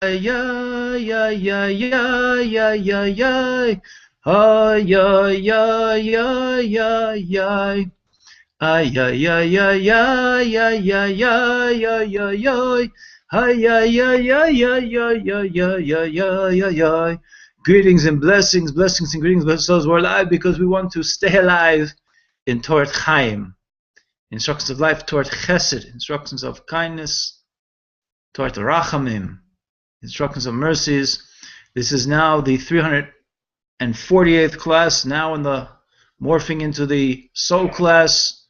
ya ya ya ya ya ya ya. Ay ya ya ya ya ya. Ay ay ay ay ay ay ay ay ay ay ay. Ay ay ay ay ay ay ay ay ay ay ay. Greetings and blessings, blessings and greetings, blessed souls. We're alive because we want to stay alive in Torah Chaim. Instructions of life, Torah Chesed, instructions of kindness, Torah Rachamim, instructions of mercies. This is now the 348th class, now in the morphing into the S.O.U.L class.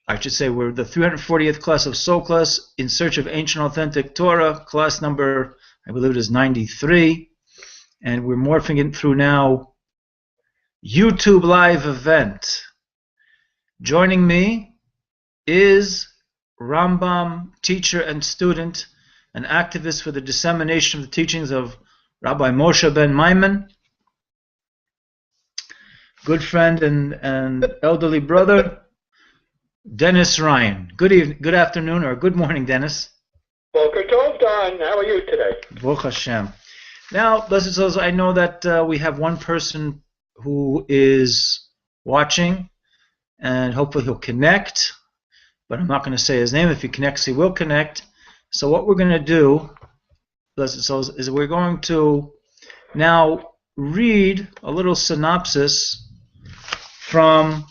I should say we're the 340th class of S.O.U.L class, in search of ancient authentic Torah, class number, I believe it is 93. And we're morphing it through now YouTube live event. Joining me is Rambam teacher and student, an activist for the dissemination of the teachings of Rabbi Moshe ben Maimon, good friend and elderly brother, Dennis Ryan. Good afternoon, or good morning, Dennis. Boker Tov, Don. How are you today? Baruch Hashem. Now, blessed souls, I know that we have one person who is watching, and hopefully he'll connect, but I'm not going to say his name. If he connects, he will connect. So what we're going to do, blessed souls, is we're going to now read a little synopsis from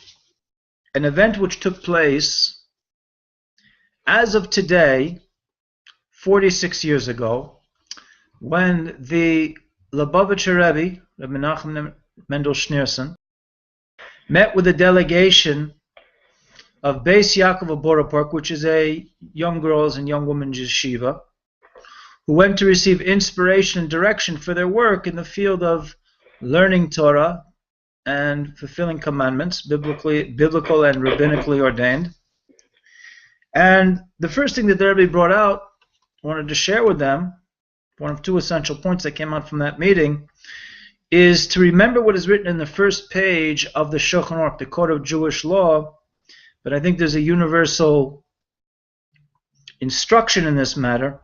an event which took place as of today, 46 years ago, when the Lubavitcher Rebbe, Rabbi Menachem Mendel Schneerson, met with a delegation of Beis Yaakov of Borough Park, which is a young girls and young women's yeshiva, who went to receive inspiration and direction for their work in the field of learning Torah and fulfilling commandments, biblical and rabbinically ordained. And the first thing that the Rebbe brought out, wanted to share with them, one of two essential points that came out from that meeting, is to remember what is written in the first page of the Shulchan Aruch, the Code of Jewish Law. But I think there's a universal instruction in this matter.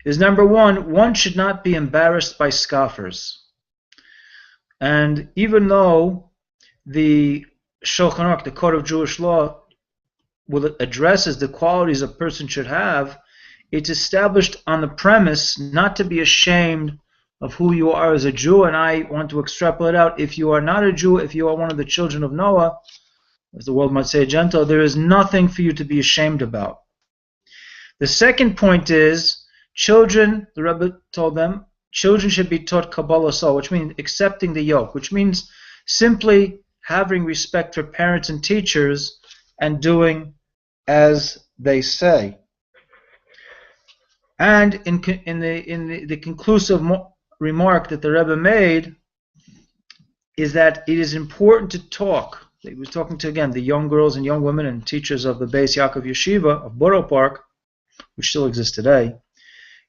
Is number one should not be embarrassed by scoffers. And even though the Shulchan Aruch, the Code of Jewish Law, addresses the qualities a person should have, it's established on the premise not to be ashamed of who you are as a Jew. And I want to extrapolate out, if you are not a Jew, if you are one of the children of Noah, as the world might say, a Gentile, there is nothing for you to be ashamed about. The second point is, children, the Rebbe told them, children should be taught Kabbalah Soul, which means accepting the yoke, which means simply having respect for parents and teachers and doing as they say. And in the conclusive remark that the Rebbe made is that it is important to talk. He was talking to, again, the young girls and young women and teachers of the Beis Yaakov Yeshiva of Borough Park, which still exists today.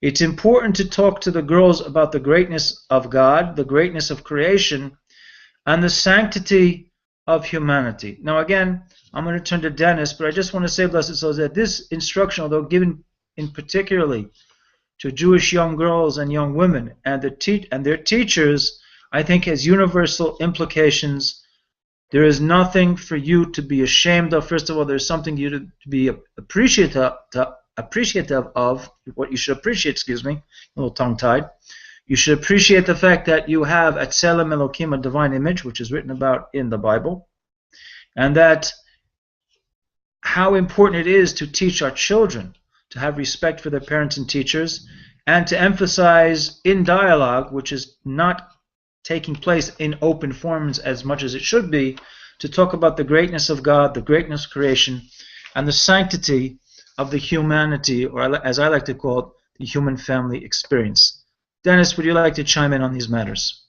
It's important to talk to the girls about the greatness of God, the greatness of creation, and the sanctity of humanity. Now, again, I'm going to turn to Dennis, but I just want to say, blessed souls, that this instruction, although given in particularly to Jewish young girls and young women and their teachers, I think has universal implications. There is nothing for you to be ashamed of. First of all, there's something you to be appreciative of. What you should appreciate, a little tongue-tied. You should appreciate the fact that you have at Tselem Elokim, a divine image, which is written about in the Bible, and that how important it is to teach our children to have respect for their parents and teachers, and to emphasize in dialogue, which is not taking place in open forums as much as it should be, to talk about the greatness of God, the greatness of creation, and the sanctity of the humanity, or as I like to call it, the human family experience. Dennis, would you like to chime in on these matters?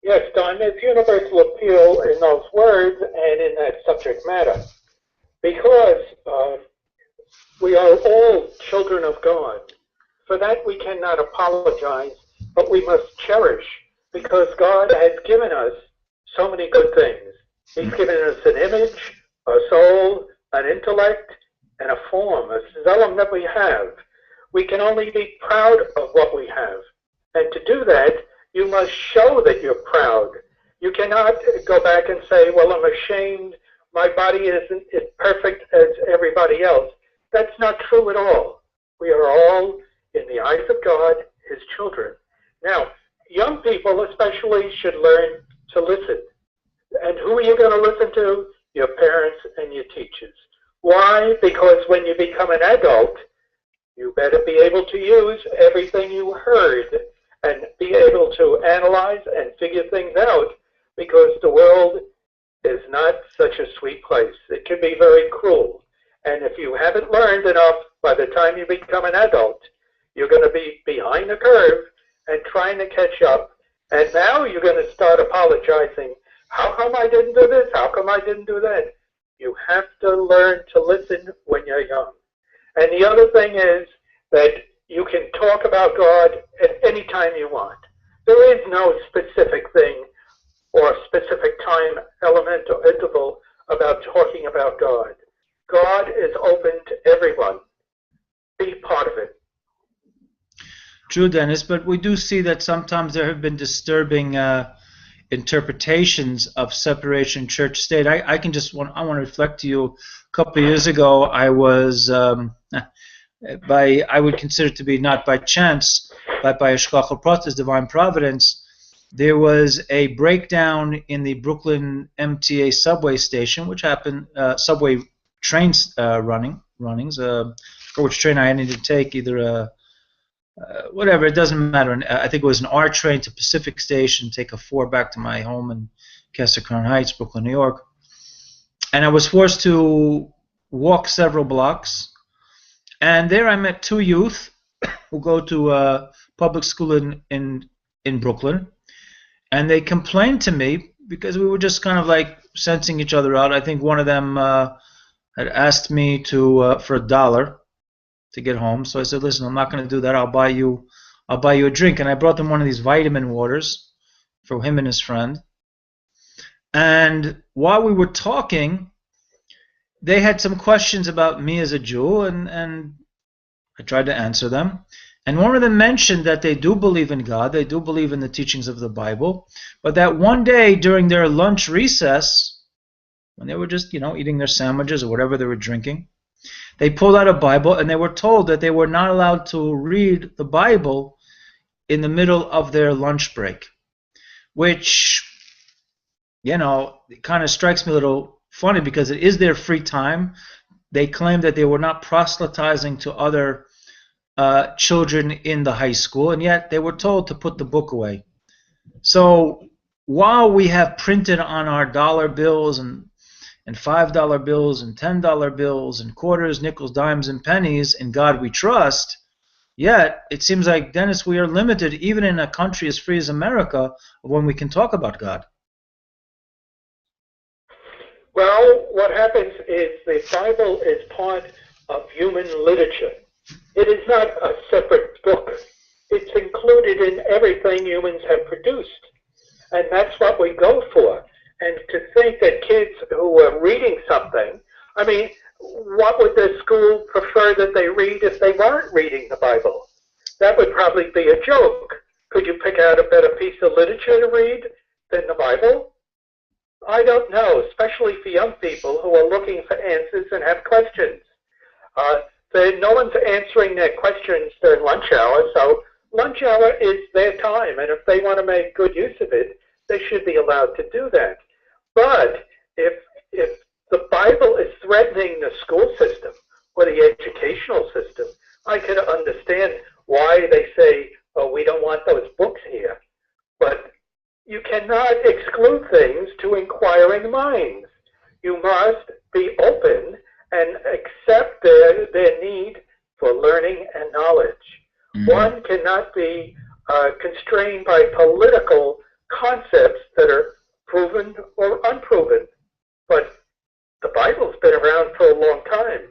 Yes, Don, there's universal appeal in those words and in that subject matter. Because we are all children of God. For that we cannot apologize, but we must cherish, because God has given us so many good things. He's given us an image, a soul, an intellect, and a form, a Tzelem that we have. We can only be proud of what we have. And to do that, you must show that you're proud. You cannot go back and say, well, I'm ashamed. My body isn't as perfect as everybody else. That's not true at all. We are all, in the eyes of God, His children. Now, young people especially should learn to listen. And who are you going to listen to? Your parents and your teachers. Why? Because when you become an adult, you better be able to use everything you heard and be able to analyze and figure things out, because the world is not such a sweet place. It can be very cruel. And if you haven't learned enough by the time you become an adult, you're going to be behind the curve and trying to catch up. And now you're going to start apologizing. How come I didn't do this? How come I didn't do that? You have to learn to listen when you're young. And the other thing is that you can talk about God at any time you want. There is no specific thing or specific time element or interval about talking about God. God is open to everyone. Be part of it. True, Dennis, but we do see that sometimes there have been disturbing interpretations of separation church-state. I want to reflect to you. A couple of years ago, I was, I would consider it to be not by chance, but by Hashgacha Pratis, divine providence. There was a breakdown in the Brooklyn MTA subway station, which happened, subway trains runnings, for which train I needed to take, either whatever, it doesn't matter. I think it was an R train to Pacific Station, take a 4 back to my home in Kessler Crown Heights, Brooklyn, New York. And I was forced to walk several blocks. And there I met 2 youth who go to public school in Brooklyn. And they complained to me because we were just kind of like sensing each other out. I think one of them had asked me to for $1 to get home. So I said, listen, I'm not going to do that. I'll buy you a drink. And I brought them one of these vitamin waters for him and his friend. And while we were talking, they had some questions about me as a Jew, and I tried to answer them. And one of them mentioned that they do believe in God, they do believe in the teachings of the Bible, but that one day during their lunch recess, when they were just, eating their sandwiches or whatever they were drinking, they pulled out a Bible and they were told that they were not allowed to read the Bible in the middle of their lunch break, which, it kind of strikes me a little funny because it is their free time. They claim that they were not proselytizing to other children in the high school, and yet they were told to put the book away. So while we have printed on our dollar bills and $5 bills and $10 bills and quarters, nickels, dimes, and pennies, in God we trust, yet it seems like, Dennis, we are limited, even in a country as free as America, when we can talk about God. Well, what happens is the Bible is part of human literature. It is not a separate book. It's included in everything humans have produced. And that's what we go for. And to think that kids who are reading something, what would the school prefer that they read if they weren't reading the Bible? That would probably be a joke. Could you pick out a better piece of literature to read than the Bible? I don't know, especially for young people who are looking for answers and have questions. No one's answering their questions during lunch hour, so lunch hour is their time, and if they want to make good use of it, they should be allowed to do that. But if the Bible is threatening the school system or the educational system, I can understand why they say, oh, we don't want those books here. But you cannot exclude things to inquiring minds. You must be open and accept their need for learning and knowledge. Mm-hmm. One cannot be constrained by political concepts that are proven or unproven. But the Bible's been around for a long time.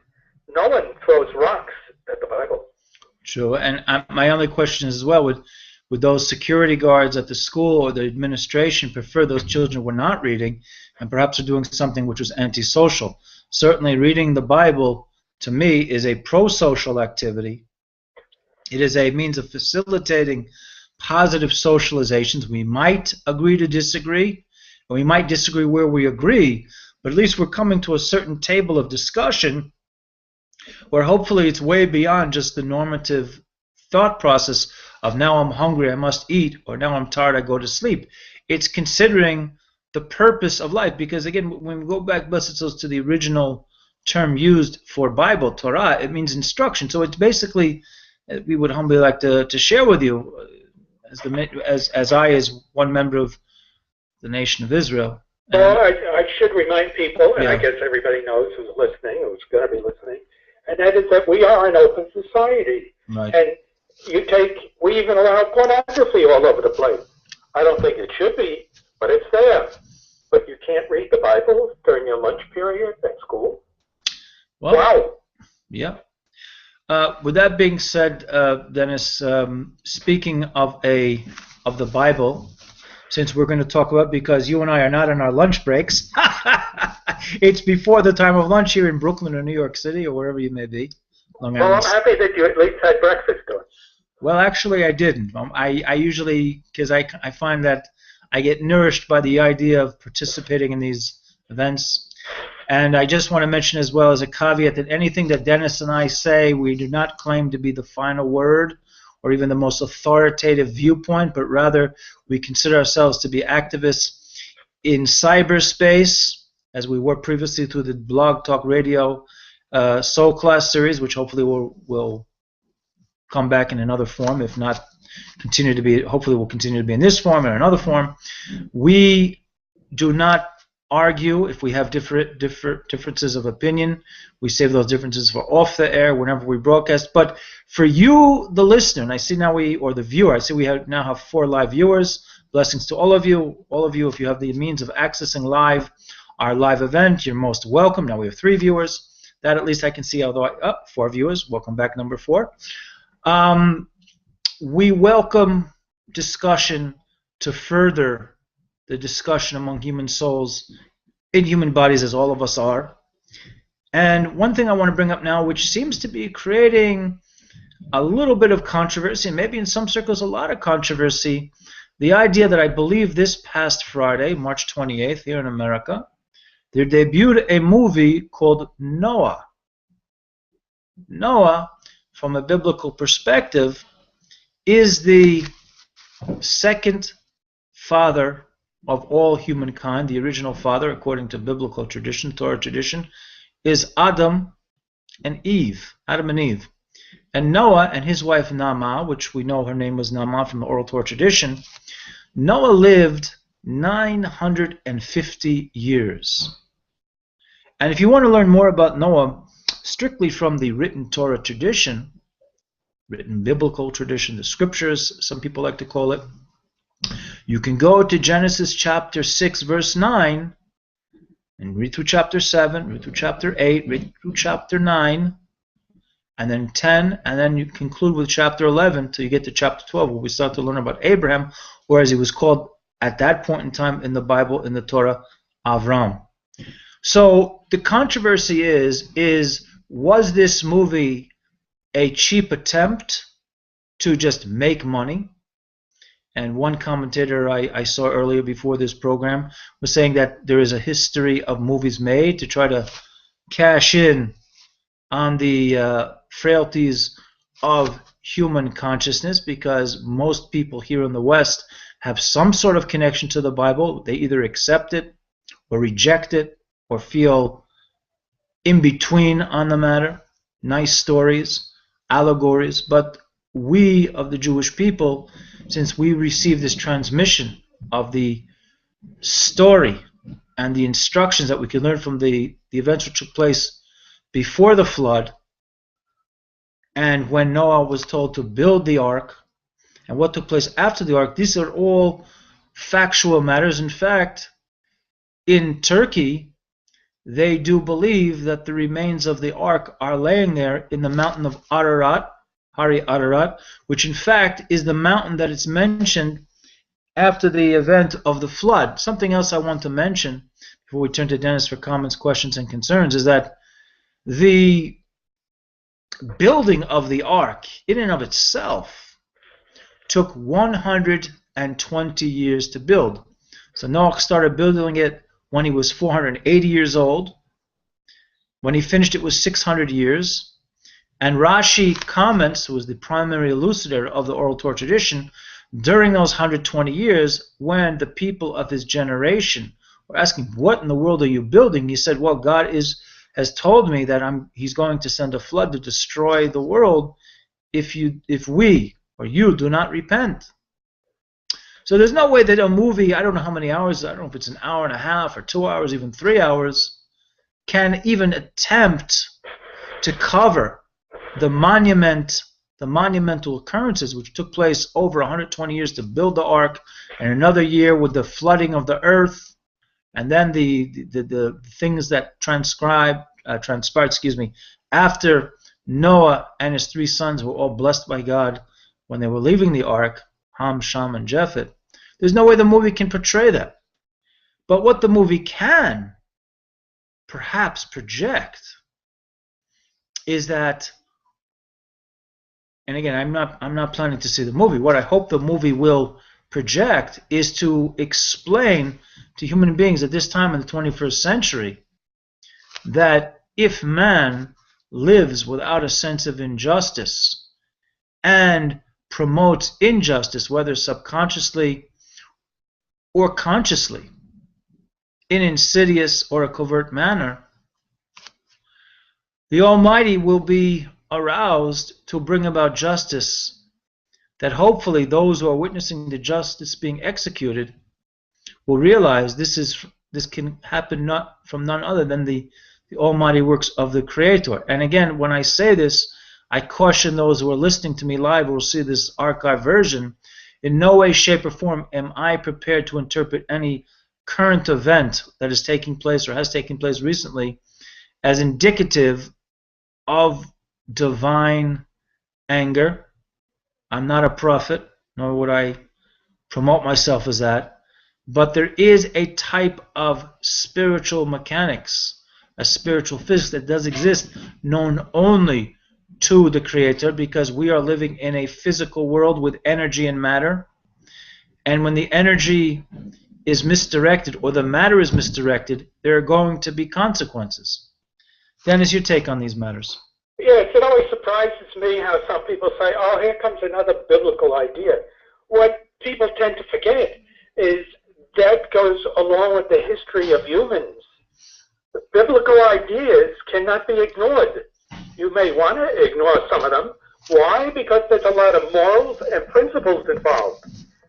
No one throws rocks at the Bible. True. And my only question is as well, would those security guards at the school or the administration prefer those children were not reading and perhaps are doing something which was antisocial? Certainly reading the Bible, to me, is a pro-social activity. It is a means of facilitating positive socializations. We might agree to disagree, or we might disagree where we agree, but at least we're coming to a certain table of discussion where hopefully it's way beyond just the normative thought process of now I'm hungry, I must eat, or now I'm tired, I go to sleep. It's considering the purpose of life, because again, when we go back, blessed souls, to the original term used for Bible, Torah, it means instruction. So it's basically, we would humbly like to share with you, as I, as one member of the nation of Israel. Well, I should remind people, and I Yeah. guess everybody knows who's listening, who's going to be listening, and that is that we are an open society. Right. And we even allow pornography all over the place. I don't think it should be, but it's there. But you can't read the Bible during your lunch period at school? Well, Wow. yeah. With that being said, Dennis, speaking of the Bible, since we're going to talk about, because you and I are not on our lunch breaks, it's before the time of lunch here in Brooklyn or New York City or wherever you may be. Long Well, I'm Island. happy that you at least had breakfast on. Well, actually, I didn't. I usually, because I find that I get nourished by the idea of participating in these events. And I just want to mention as well as a caveat that anything that Dennis and I say, we do not claim to be the final word or even the most authoritative viewpoint, but rather we consider ourselves to be activists in cyberspace, as we were previously through the Blog Talk Radio S.O.U.L class series, which hopefully will come back in another form, if not continue to be, hopefully will continue to be in this form or another form. We do not argue if we have differences of opinion. We save those differences for off the air whenever we broadcast. But for you, the listener, and I see now or the viewer, I see we now have 4 live viewers. Blessings to all of you. All of you, if you have the means of accessing our live event, you're most welcome. Now we have 3 viewers. That at least I can see, although 4 viewers. Welcome back, number 4. We welcome discussion to further the discussion among human souls in human bodies, as all of us are. And one thing I want to bring up now, which seems to be creating a little bit of controversy, and maybe in some circles a lot of controversy, the idea that I believe this past Friday, March 28th, here in America, they debuted a movie called Noah. Noah, from a biblical perspective, is the second father of all humankind. The original father, according to biblical tradition, Torah tradition, is Adam and Eve. And Noah and his wife Naamah, which we know her name was Naamah from the oral Torah tradition, Noah lived 950 years. And if you want to learn more about Noah, strictly from the written Torah tradition, written biblical tradition, the scriptures, some people like to call it, you can go to Genesis chapter 6, verse 9, and read through chapter 7, read through chapter 8, read through chapter 9, and then 10, and then you conclude with chapter 11 till you get to chapter 12, where we start to learn about Abraham, or as he was called at that point in time in the Bible, in the Torah, Avram. So the controversy is was this movie a cheap attempt to just make money? And one commentator I saw earlier before this program was saying that there is a history of movies made to try to cash in on the frailties of human consciousness, because most people here in the West have some sort of connection to the Bible. They either accept it or reject it or feel in between on the matter. Nice stories, allegories, but we of the Jewish people, since we received this transmission of the story and the instructions that we could learn from the events which took place before the flood, and when Noah was told to build the ark, and what took place after the ark, these are all factual matters. In fact, in Turkey, they do believe that the remains of the ark are laying there in the mountain of Ararat, Hari Ararat, which in fact is the mountain that is mentioned after the event of the flood. Something else I want to mention before we turn to Dennis for comments, questions, and concerns is that the building of the ark, in and of itself, took 120 years to build. So Noah started building it when he was 480 years old. When he finished, it was 600 years. And Rashi comments, who was the primary elucidator of the oral Torah tradition, during those 120 years, when the people of his generation were asking, what in the world are you building? He said, well, God has told me that he's going to send a flood to destroy the world if we or you do not repent. So there's no way that a movie, I don't know how many hours, I don't know if it's an hour and a half or 2 hours, even 3 hours, can even attempt to cover the monumental occurrences which took place over 120 years to build the ark, and another year with the flooding of the earth, and then the things that transpired, after Noah and his 3 sons were all blessed by God when they were leaving the ark, Ham, Sham, and Japheth. There's no way the movie can portray that. But what the movie can perhaps project is that, and again, I'm not planning to see the movie. What I hope the movie will project is to explain to human beings at this time in the 21st century that if man lives without a sense of injustice and promotes injustice, whether subconsciously or consciously, in insidious or a covert manner, the Almighty will be aroused to bring about justice, that hopefully those who are witnessing the justice being executed will realize this can happen not from none other than the almighty works of the Creator. And again, when I say this, I caution those who are listening to me live or will see this archive version. In no way, shape, or form am I prepared to interpret any current event that is taking place or has taken place recently as indicative of divine anger. I'm not a prophet, nor would I promote myself as that. But there is a type of spiritual mechanics, a spiritual physics that does exist, known only to the Creator, because we are living in a physical world with energy and matter. And when the energy is misdirected or the matter is misdirected, there are going to be consequences. Dennis, your take on these matters? Yes, it always surprises me how some people say, oh, here comes another biblical idea. What people tend to forget is that goes along with the history of humans. The biblical ideas cannot be ignored. You may want to ignore some of them. Why? Because there's a lot of morals and principles involved.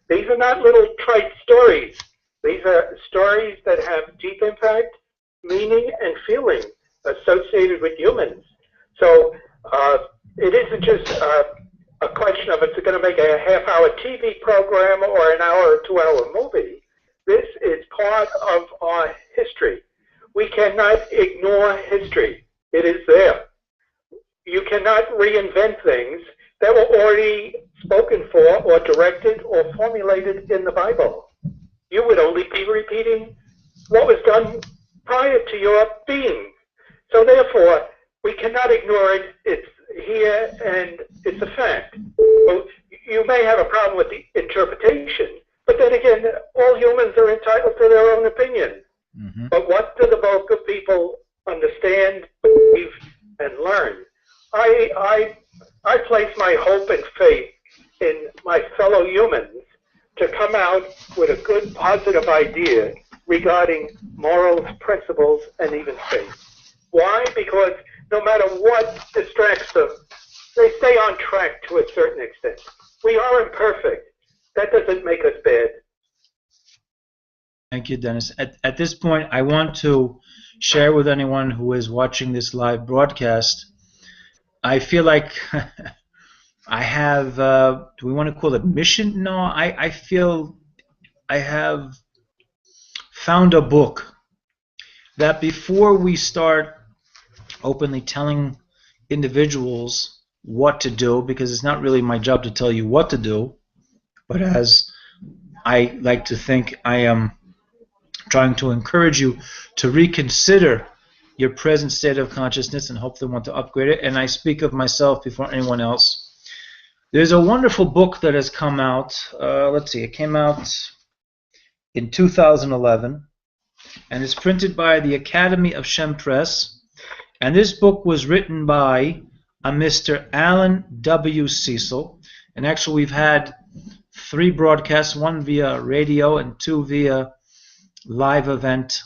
These are not little trite stories. These are stories that have deep impact, meaning, and feeling associated with humans. So it isn't just a question of it's going to make a half-hour TV program or an hour or 2-hour movie. This is part of our history. We cannot ignore history. It is there. You cannot reinvent things that were already spoken for or directed or formulated in the Bible. You would only be repeating what was done prior to your being. So therefore, we cannot ignore it. It's here and it's a fact. Well, you may have a problem with the interpretation, but then again, all humans are entitled to their own opinion. Mm-hmm. But what do the bulk of people understand, believe, and learn? I place my hope and faith in my fellow humans to come out with a good, positive idea regarding morals, principles, and even faith. Why? Because no matter what distracts them, they stay on track to a certain extent. We are imperfect. That doesn't make us bad. Thank you, Dennis. At this point, I want to share with anyone who is watching this live broadcast. I feel like I have, do we want to call it mission? No, I feel I have found a book that before we start openly telling individuals what to do, because it's not really my job to tell you what to do, but as I like to think, I am trying to encourage you to reconsider your present state of consciousness and hopefully want to upgrade it. And I speak of myself before anyone else. There's a wonderful book that has come out. Let's see, it came out in 2011, and it's printed by the Academy of Shem Press. And this book was written by a Mr. Alan W. Cecil. And actually, we've had 3 broadcasts, 1 via radio and 2 via live event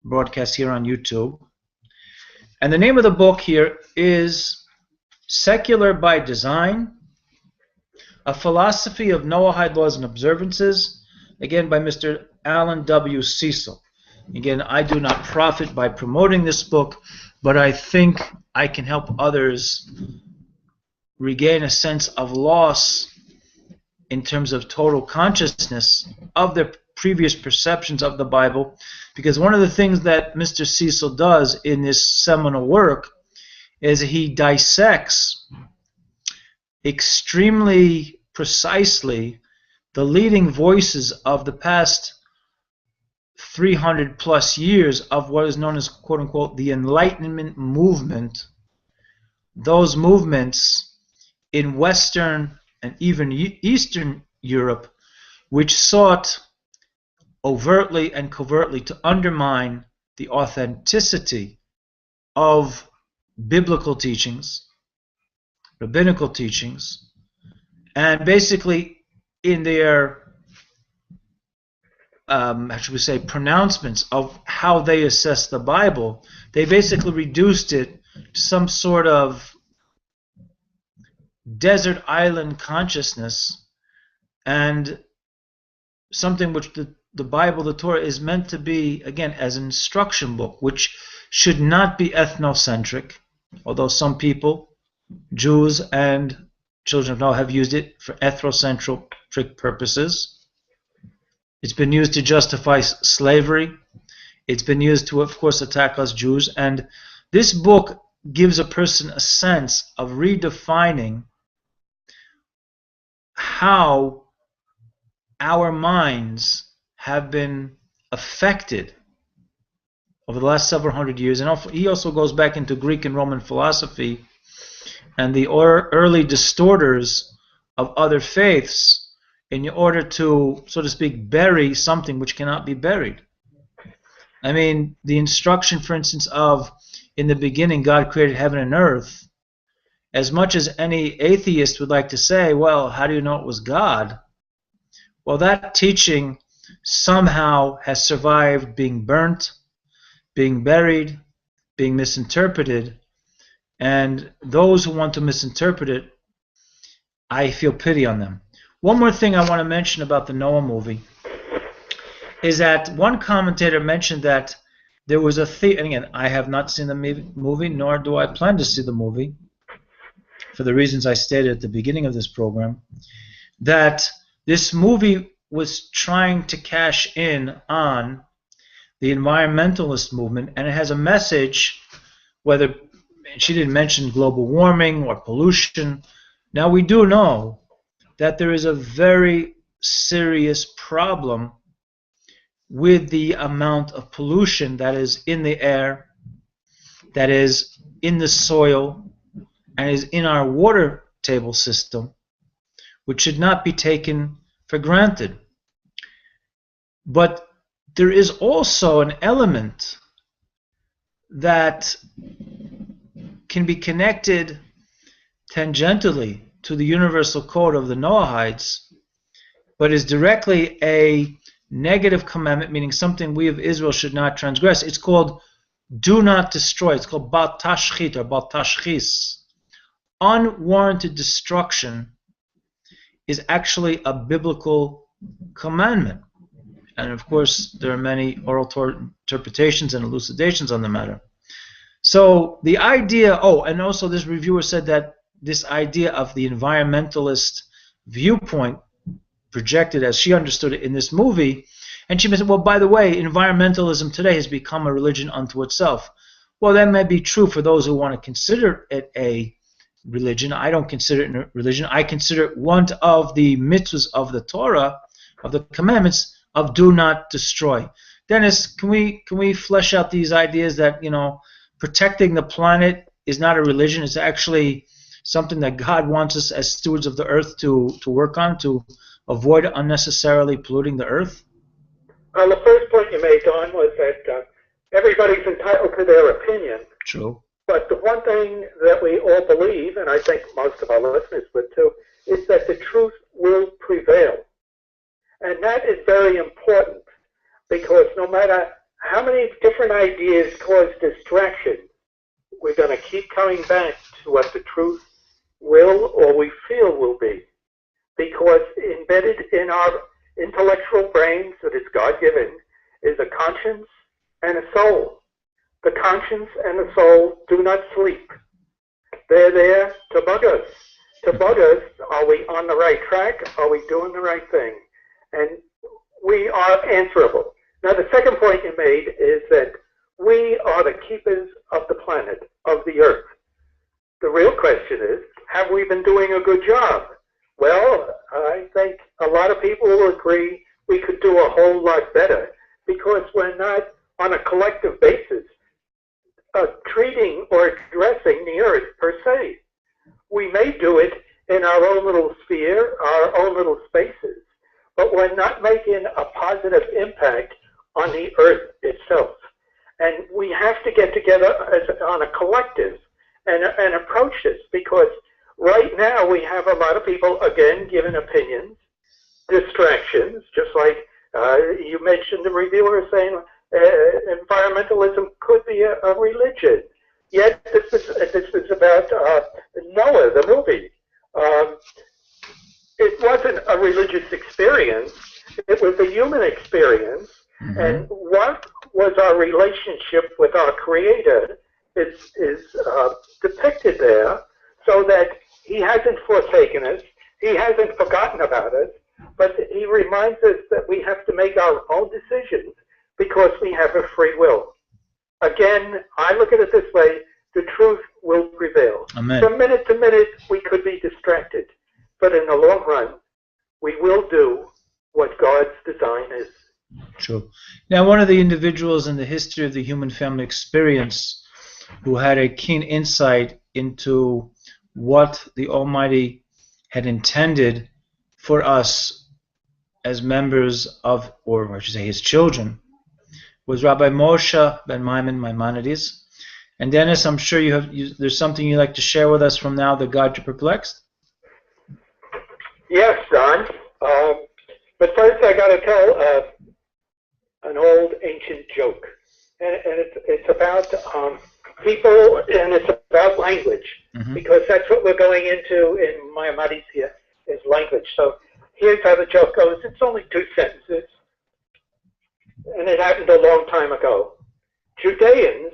broadcast here on YouTube. And the name of the book here is Secular by Design, A Philosophy of Noahide Laws and Observances, again by Mr. Alan W. Cecil. Again, I do not profit by promoting this book, but I think I can help others regain a sense of loss in terms of total consciousness of their previous perceptions of the Bible, because one of the things that Mr. Cecil does in this seminal work is he dissects extremely precisely the leading voices of the past 300 plus years of what is known as, quote unquote, the Enlightenment movement. Those movements in Western and even Eastern Europe, which sought overtly and covertly to undermine the authenticity of biblical teachings, rabbinical teachings, and basically in their how should we say, pronouncements of how they assess the Bible, they basically reduced it to some sort of desert island consciousness, and something which the Bible, the Torah, is meant to be, again, as an instruction book, which should not be ethnocentric, although some people, Jews and children of Noah, have used it for ethnocentric purposes. It's been used to justify slavery. It's been used to, of course, attack us Jews. And this book gives a person a sense of redefining how our minds have been affected over the last several hundred years. And he also goes back into Greek and Roman philosophy and the early distorters of other faiths in order to, so to speak, bury something which cannot be buried. I mean, the instruction, for instance, of in the beginning God created heaven and earth, as much as any atheist would like to say, well, how do you know it was God? Well, that teaching somehow has survived being burnt, being buried, being misinterpreted, and those who want to misinterpret it, I feel pity on them. One more thing I want to mention about the Noah movie is that one commentator mentioned that there was a and again, I have not seen the movie, nor do I plan to see the movie, for the reasons I stated at the beginning of this program, that this movie was trying to cash in on the environmentalist movement, and it has a message, whether she didn't mention global warming or pollution. Now we do know that there is a very serious problem with the amount of pollution that is in the air, that is in the soil, and is in our water table system, which should not be taken for granted. But there is also an element that can be connected tangentially to the universal code of the Noahides, but is directly a negative commandment, meaning something we of Israel should not transgress. It's called do not destroy. It's called bal tashchit or bal tashchis. Unwarranted destruction is actually a biblical commandment. And of course, there are many oral interpretations and elucidations on the matter. So the idea, and also this reviewer said that this idea of the environmentalist viewpoint projected as she understood it in this movie, and she said, well, by the way, environmentalism today has become a religion unto itself. Well, that may be true for those who want to consider it a religion. I don't consider it a religion. I consider it one of the mitzvahs of the Torah, of the commandments of do not destroy. Dennis, can we flesh out these ideas that, protecting the planet is not a religion. It's actually something that God wants us as stewards of the earth to work on, to avoid unnecessarily polluting the earth? Well, the first point you made, Don, was that everybody's entitled to their opinion. True. But the one thing that we all believe, and I think most of our listeners would too, is that the truth will prevail. And that is very important, because no matter how many different ideas cause distraction, we're going to keep coming back to what the truth will or we feel will be. Because embedded in our intellectual brains that is God-given is a conscience and a soul. The conscience and the soul do not sleep. They're there to bug us. To bug us, are we on the right track? Are we doing the right thing? And we are answerable. Now, the second point you made is that we are the keepers of the planet, of the earth. The real question is, have we been doing a good job? Well, I think a lot of people will agree we could do a whole lot better, because we're not on a collective basis treating or addressing the earth per se. We may do it in our own little sphere, our own little spaces, but we're not making a positive impact on the earth itself. And we have to get together on a collective and approach this, because right now we have a lot of people, again, giving opinions, distractions, just like you mentioned the reviewer saying environmentalism could be a religion. Yet this is about Noah, the movie. It wasn't a religious experience. It was a human experience. Mm-hmm. And what was our relationship with our Creator is depicted there, so that He hasn't forsaken us. He hasn't forgotten about us. But He reminds us that we have to make our own decisions because we have a free will. Again, I look at it this way: the truth will prevail. Amen. From minute to minute, we could be distracted. But in the long run, we will do what God's design is. True. Now, one of the individuals in the history of the human family experience who had a keen insight into what the Almighty had intended for us as members of, or I should say His children, was Rabbi Moshe ben Maimonides. And Dennis, I'm sure there's something you'd like to share with us from now that got you perplexed? Yes, Don. But first I got to tell an old ancient joke. And it's about people, and it's about language. Mm-hmm. Because that's what we're going into in Maimonides here, is language. So here's how the joke goes. It's only 2 sentences. And it happened a long time ago. Judeans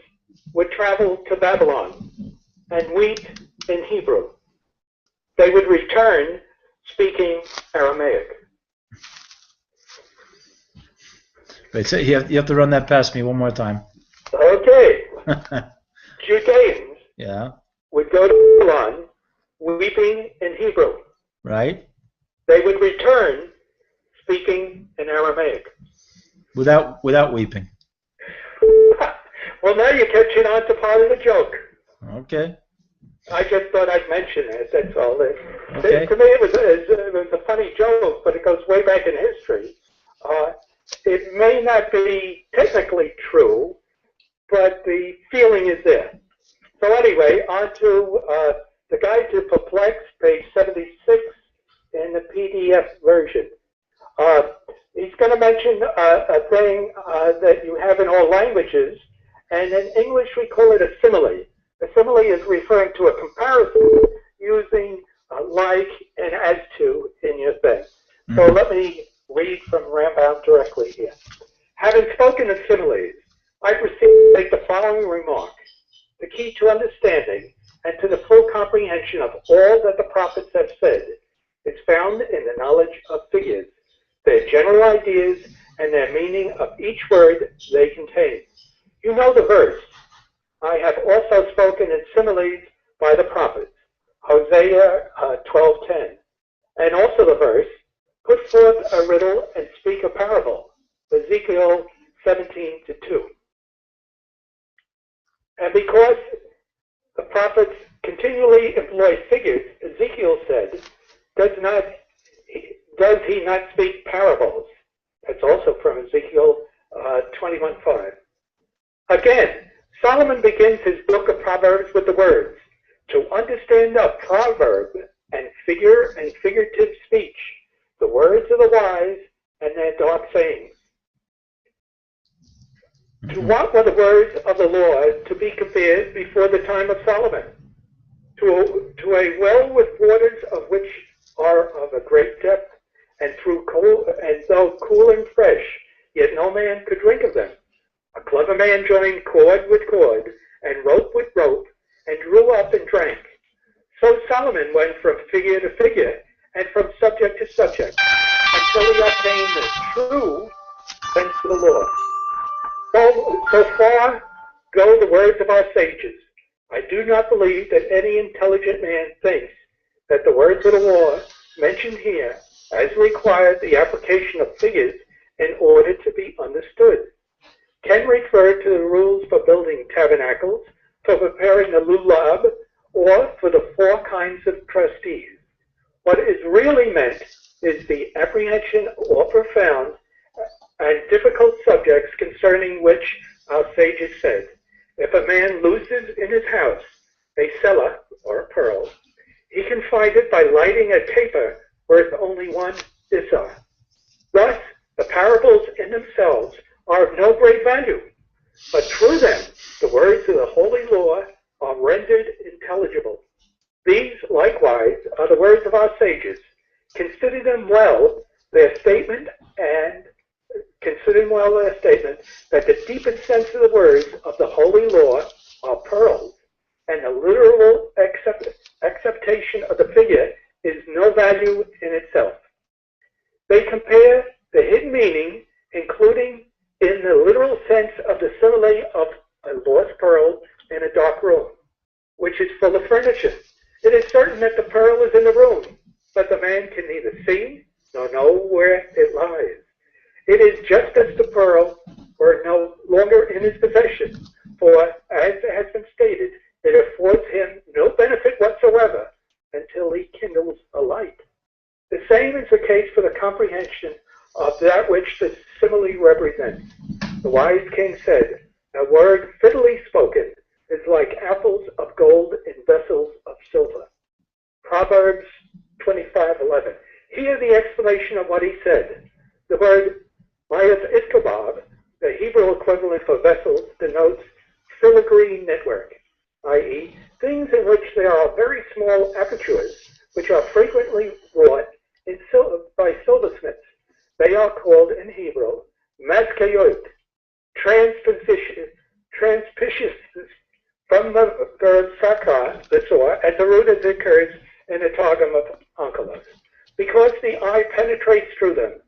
would travel to Babylon and weep in Hebrew. They would return speaking Aramaic. Wait, so you have to run that past me one more time. Okay. Judeans would go to Babylon weeping in Hebrew. Right. They would return speaking in Aramaic. Without weeping. Well, now you're catching on to part of the joke. Okay. I just thought I'd mention it, that's all. Okay. To me, it was a funny joke, but it goes way back in history. It may not be technically true, but the feeling is there. So anyway, on to the Guide to Perplex, page 76 in the PDF version. He's going to mention a thing that you have in all languages, and in English we call it a simile. A simile is referring to a comparison using like and as to in your thing. Mm-hmm. So let me read from Rambam directly here. Having spoken of similes, I proceed to make the following remark. The key to understanding and to the full comprehension of all that the prophets have said is found in the knowledge of figures, their general ideas, and their meaning of each word they contain. You know the verse. I have also spoken in similes by the prophets, Hosea 12:10, and also the verse, put forth a riddle and speak a parable, Ezekiel 17:2. And because the prophets continually employ figures, Ezekiel said, does he not speak parables? That's also from Ezekiel 21:5. Again, Solomon begins his book of Proverbs with the words, to understand a proverb and figure and figurative speech, the words of the wise and their dark sayings. To what were the words of the Lord to be compared before the time of Solomon? To a well with waters of which are of a great depth, and though cool and fresh, yet no man could drink of them. A clever man joined cord with cord, and rope with rope, and drew up and drank. So Solomon went from figure to figure, and from subject to subject, until he obtained the true sense of the Lord. So far go the words of our sages. I do not believe that any intelligent man thinks that the words of the law mentioned here as required the application of figures in order to be understood. Can refer to the rules for building tabernacles, for preparing the lulab, or for the 4 kinds of trustees. What is really meant is the apprehension or profound and difficult subjects concerning which our sages said, if a man loses in his house a selah, or a pearl, he can find it by lighting a taper worth only 1 issah. Thus, the parables in themselves are of no great value, but through them the words of the holy law are rendered intelligible. These, likewise, are the words of our sages. Consider them well their statement that the deepest sense of the words of the holy law are pearls, and the literal acceptation of the figure is no value in itself. They compare the hidden meaning, including in the literal sense of the simile of a lost pearl in a dark room, which is full of furniture. It is certain that the pearl is in the room, but the man can neither see nor know where it lies. It is just as the pearl were no longer in his possession, for, as has been stated, it affords him no benefit whatsoever until he kindles a light. The same is the case for the comprehension of that which the simile represents. The wise king said, a word fittily spoken is like apples of gold in vessels of silver. Proverbs 25:11. Hear the explanation of what he said. The word Mayas Iskabab, the Hebrew equivalent for vessels, denotes filigree network, i.e., things in which there are very small apertures, which are frequently wrought by silversmiths. They are called in Hebrew maskayot, transpicious, from the verb sakra, the saw, at the root as it occurs in the Targum of Onkelos, because the eye penetrates through them.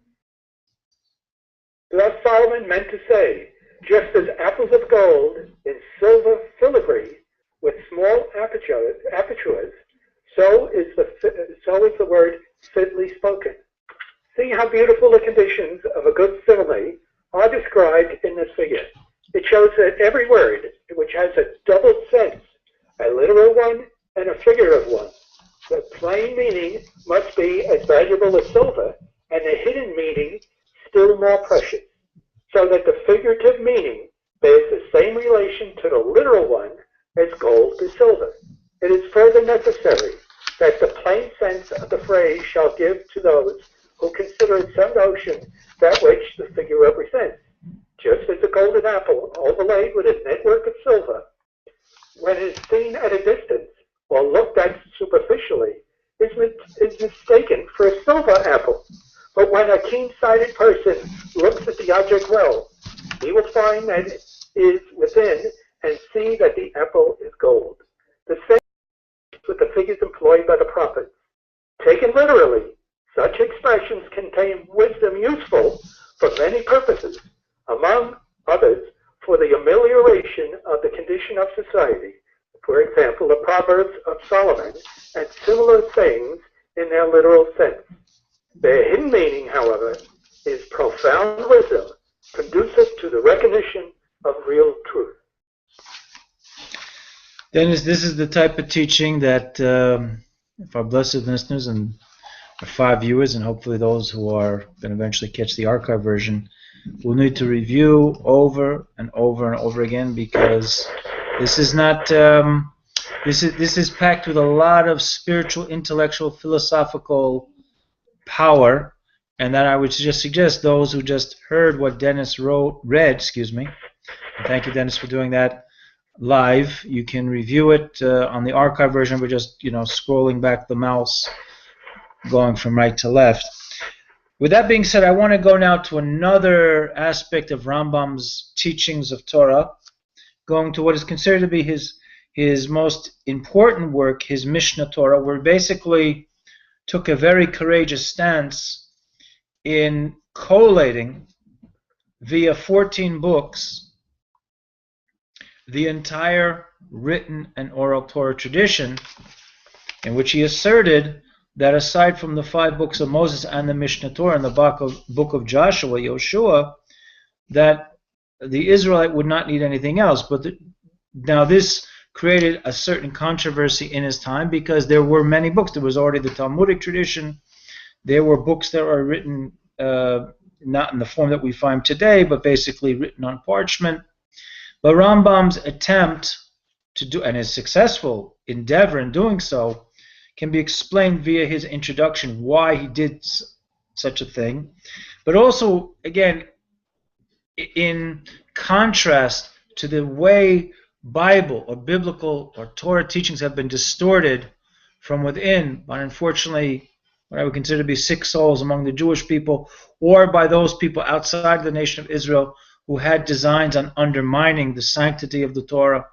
Thus Solomon meant to say, just as apples of gold in silver filigree with small apertures, so is the word fitly spoken. See how beautiful the conditions of a good simile are described in this figure. It shows that every word, which has a double sense, a literal one and a figurative one, the plain meaning must be as valuable as silver, and the hidden meaning still more precious, so that the figurative meaning bears the same relation to the literal one as gold to silver. It is further necessary that the plain sense of the phrase shall give to those who consider it some notion that which the figure represents, just as a golden apple overlaid with a network of silver, when it is seen at a distance or looked at superficially, is mistaken for a silver apple. But when a keen-sighted person looks at the object well, he will find that it is within and see that the apple is gold. The same with the figures employed by the prophets. Taken literally, such expressions contain wisdom useful for many purposes, among others for the amelioration of the condition of society. For example, the Proverbs of Solomon and similar sayings in their literal sense. Their hidden meaning, however, is profound wisdom conducive to the recognition of real truth. Dennis, this is the type of teaching that if our blessed listeners and our 5 viewers, and hopefully those who are going to eventually catch the archive version, will need to review over and over and over again, because this is not this is packed with a lot of spiritual, intellectual, philosophical power, and that I would just suggest those who just heard what Dennis read, excuse me, and thank you, Dennis, for doing that live. You can review it on the archive version. We're just, scrolling back the mouse, going from right to left. With that being said, I want to go now to another aspect of Rambam's teachings of Torah, going to what is considered to be his most important work, his Mishnah Torah, where he basically took a very courageous stance in collating via 14 books the entire written and oral Torah tradition, in which he asserted that aside from the 5 books of Moses and the Mishnah Torah and the book of Joshua, Yoshua, that the Israelite would not need anything else. But now this created a certain controversy in his time, because there were many books. There was already the Talmudic tradition. There were books that are written not in the form that we find today, but basically written on parchment. But Rambam's attempt to do, and his successful endeavor in doing so, can be explained via his introduction, why he did such a thing. But also, again, in contrast to the way Bible or biblical or Torah teachings have been distorted from within, but unfortunately what I would consider to be sick souls among the Jewish people, or by those people outside the nation of Israel who had designs on undermining the sanctity of the Torah,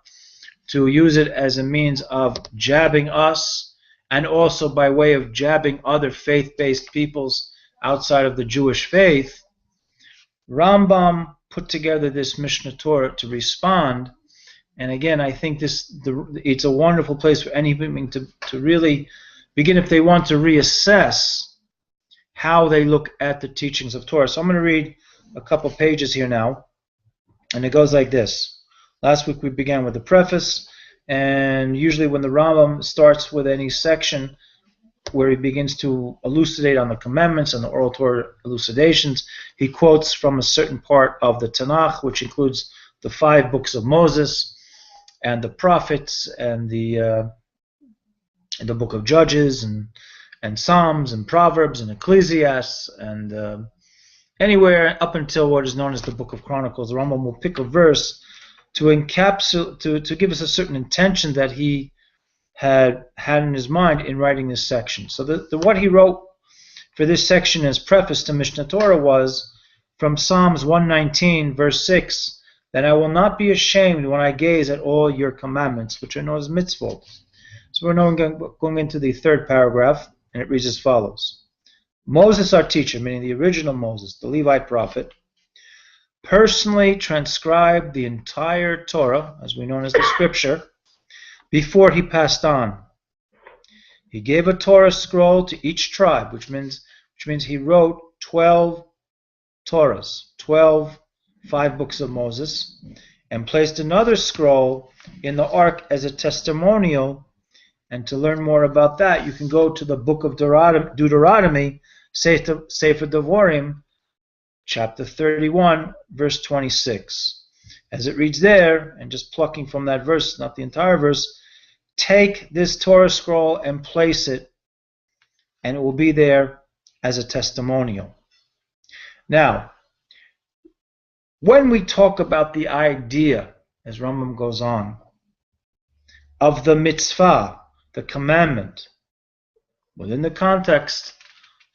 to use it as a means of jabbing us, and also by way of jabbing other faith-based peoples outside of the Jewish faith. Rambam put together this Mishnah Torah to respond. And again, I think it's a wonderful place for anyone to really begin, if they want to reassess how they look at the teachings of Torah. So I'm going to read a couple pages here now, and it goes like this. Last week we began with the preface, and usually when the Rambam starts with any section where he begins to elucidate on the commandments and the oral Torah elucidations, he quotes from a certain part of the Tanakh, which includes the 5 books of Moses and the prophets and the book of Judges and Psalms and Proverbs and Ecclesiastes and anywhere up until what is known as the book of Chronicles. The Rambam will pick a verse to encapsulate, to give us a certain intention that he had in his mind in writing this section. So what he wrote for this section as preface to Mishnah Torah was from Psalms 119, verse 6, that I will not be ashamed when I gaze at all your commandments, which are known as mitzvot. So we're now going into the 3rd paragraph, and it reads as follows. Moses, our teacher, meaning the original Moses, the Levite prophet, personally transcribed the entire Torah, as we know as the scripture, before he passed on. He gave a Torah scroll to each tribe, which means he wrote 12 Torahs, 5 books of Moses, and placed another scroll in the ark as a testimonial. And to learn more about that, you can go to the book of Deuteronomy, Sefer Devarim, chapter 31, verse 26. As it reads there, and just plucking from that verse, not the entire verse, take this Torah scroll and place it, and it will be there as a testimonial. Now, when we talk about the idea, as Rambam goes on, of the mitzvah, the commandment, within the context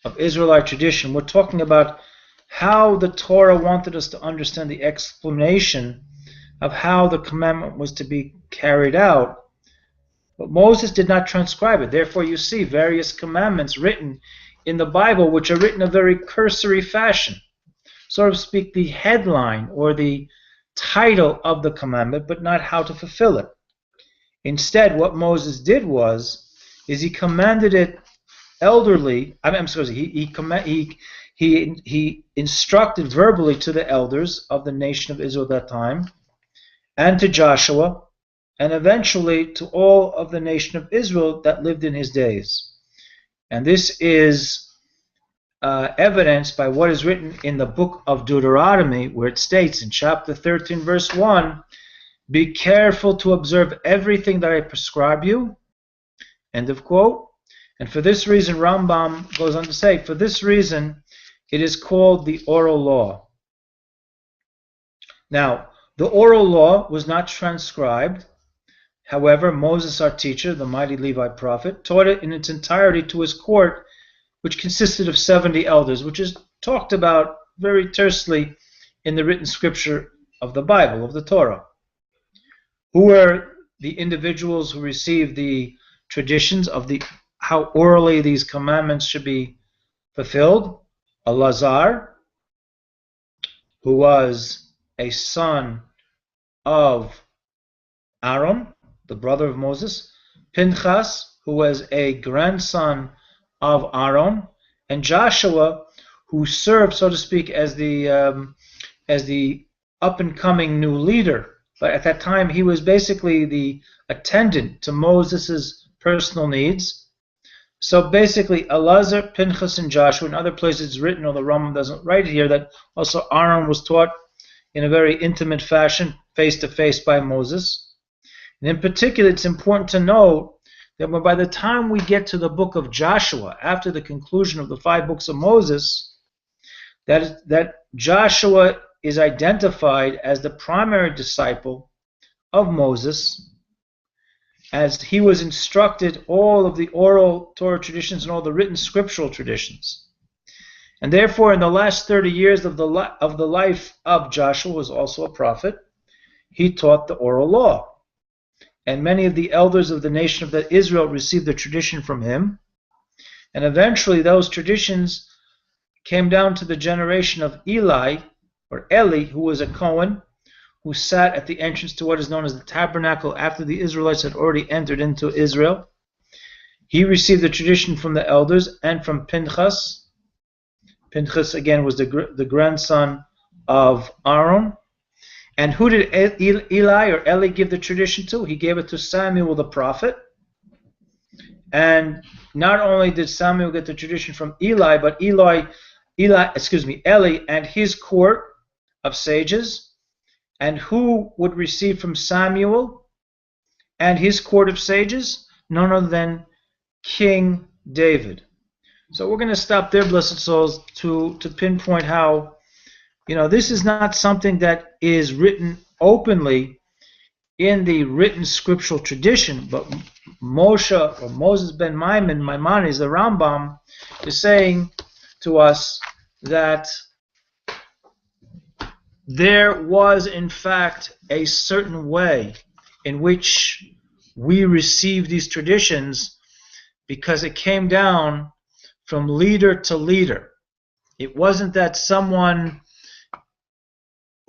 of Israelite tradition, we're talking about how the Torah wanted us to understand the explanation of how the commandment was to be carried out. But Moses did not transcribe it. Therefore, you see various commandments written in the Bible which are written in a very cursory fashion. So to speak, the headline or the title of the commandment, but not how to fulfill it. Instead, what Moses did is he commanded it elderly. He instructed verbally to the elders of the nation of Israel at that time, and to Joshua, and eventually to all of the nation of Israel that lived in his days. And this is evidenced by what is written in the book of Deuteronomy, where it states in chapter 13, verse 1, "Be careful to observe everything that I prescribe you." End of quote. And for this reason, Rambam goes on to say, for this reason, it is called the oral law. Now, the oral law was not transcribed. However, Moses, our teacher, the mighty Levite prophet, taught it in its entirety to his court, which consisted of 70 elders, which is talked about very tersely in the written scripture of the Bible, of the Torah. Who were the individuals who received the traditions of how orally these commandments should be fulfilled? Elazar, who was a son of Aaron, the brother of Moses; Pinchas, who was a grandson of Aaron; and Joshua, who served, so to speak, as the up-and-coming new leader. But at that time, he was basically the attendant to Moses' personal needs. So basically, Elazar, Pinchas, and Joshua. In other places it's written, although Rambam doesn't write here, that also Aaron was taught in a very intimate fashion, face-to-face by Moses. And in particular, it's important to note that by the time we get to the book of Joshua, after the conclusion of the 5 books of Moses, that Joshua is identified as the primary disciple of Moses, as he was instructed all of the oral Torah traditions and all the written scriptural traditions. And therefore, in the last 30 years of the life of Joshua, who was also a prophet, he taught the oral law. And many of the elders of the nation of Israel received the tradition from him. And eventually those traditions came down to the generation of Eli, or Eli, who was a Cohen, who sat at the entrance to what is known as the tabernacle after the Israelites had already entered into Israel. He received the tradition from the elders and from Pinchas. Pinchas, again, was the grandson of Aaron. And who did Eli or Eli give the tradition to? He gave it to Samuel the prophet. And not only did Samuel get the tradition from Eli, but Eli and his court of sages. And who would receive from Samuel and his court of sages? None other than King David. So we're going to stop there, blessed souls, to pinpoint how, this is not something that is written openly in the written scriptural tradition, but Moshe, or Moses ben Maimonides, the Rambam, is saying to us that there was, in fact, a certain way in which we receive these traditions, because it came down from leader to leader. It wasn't that someone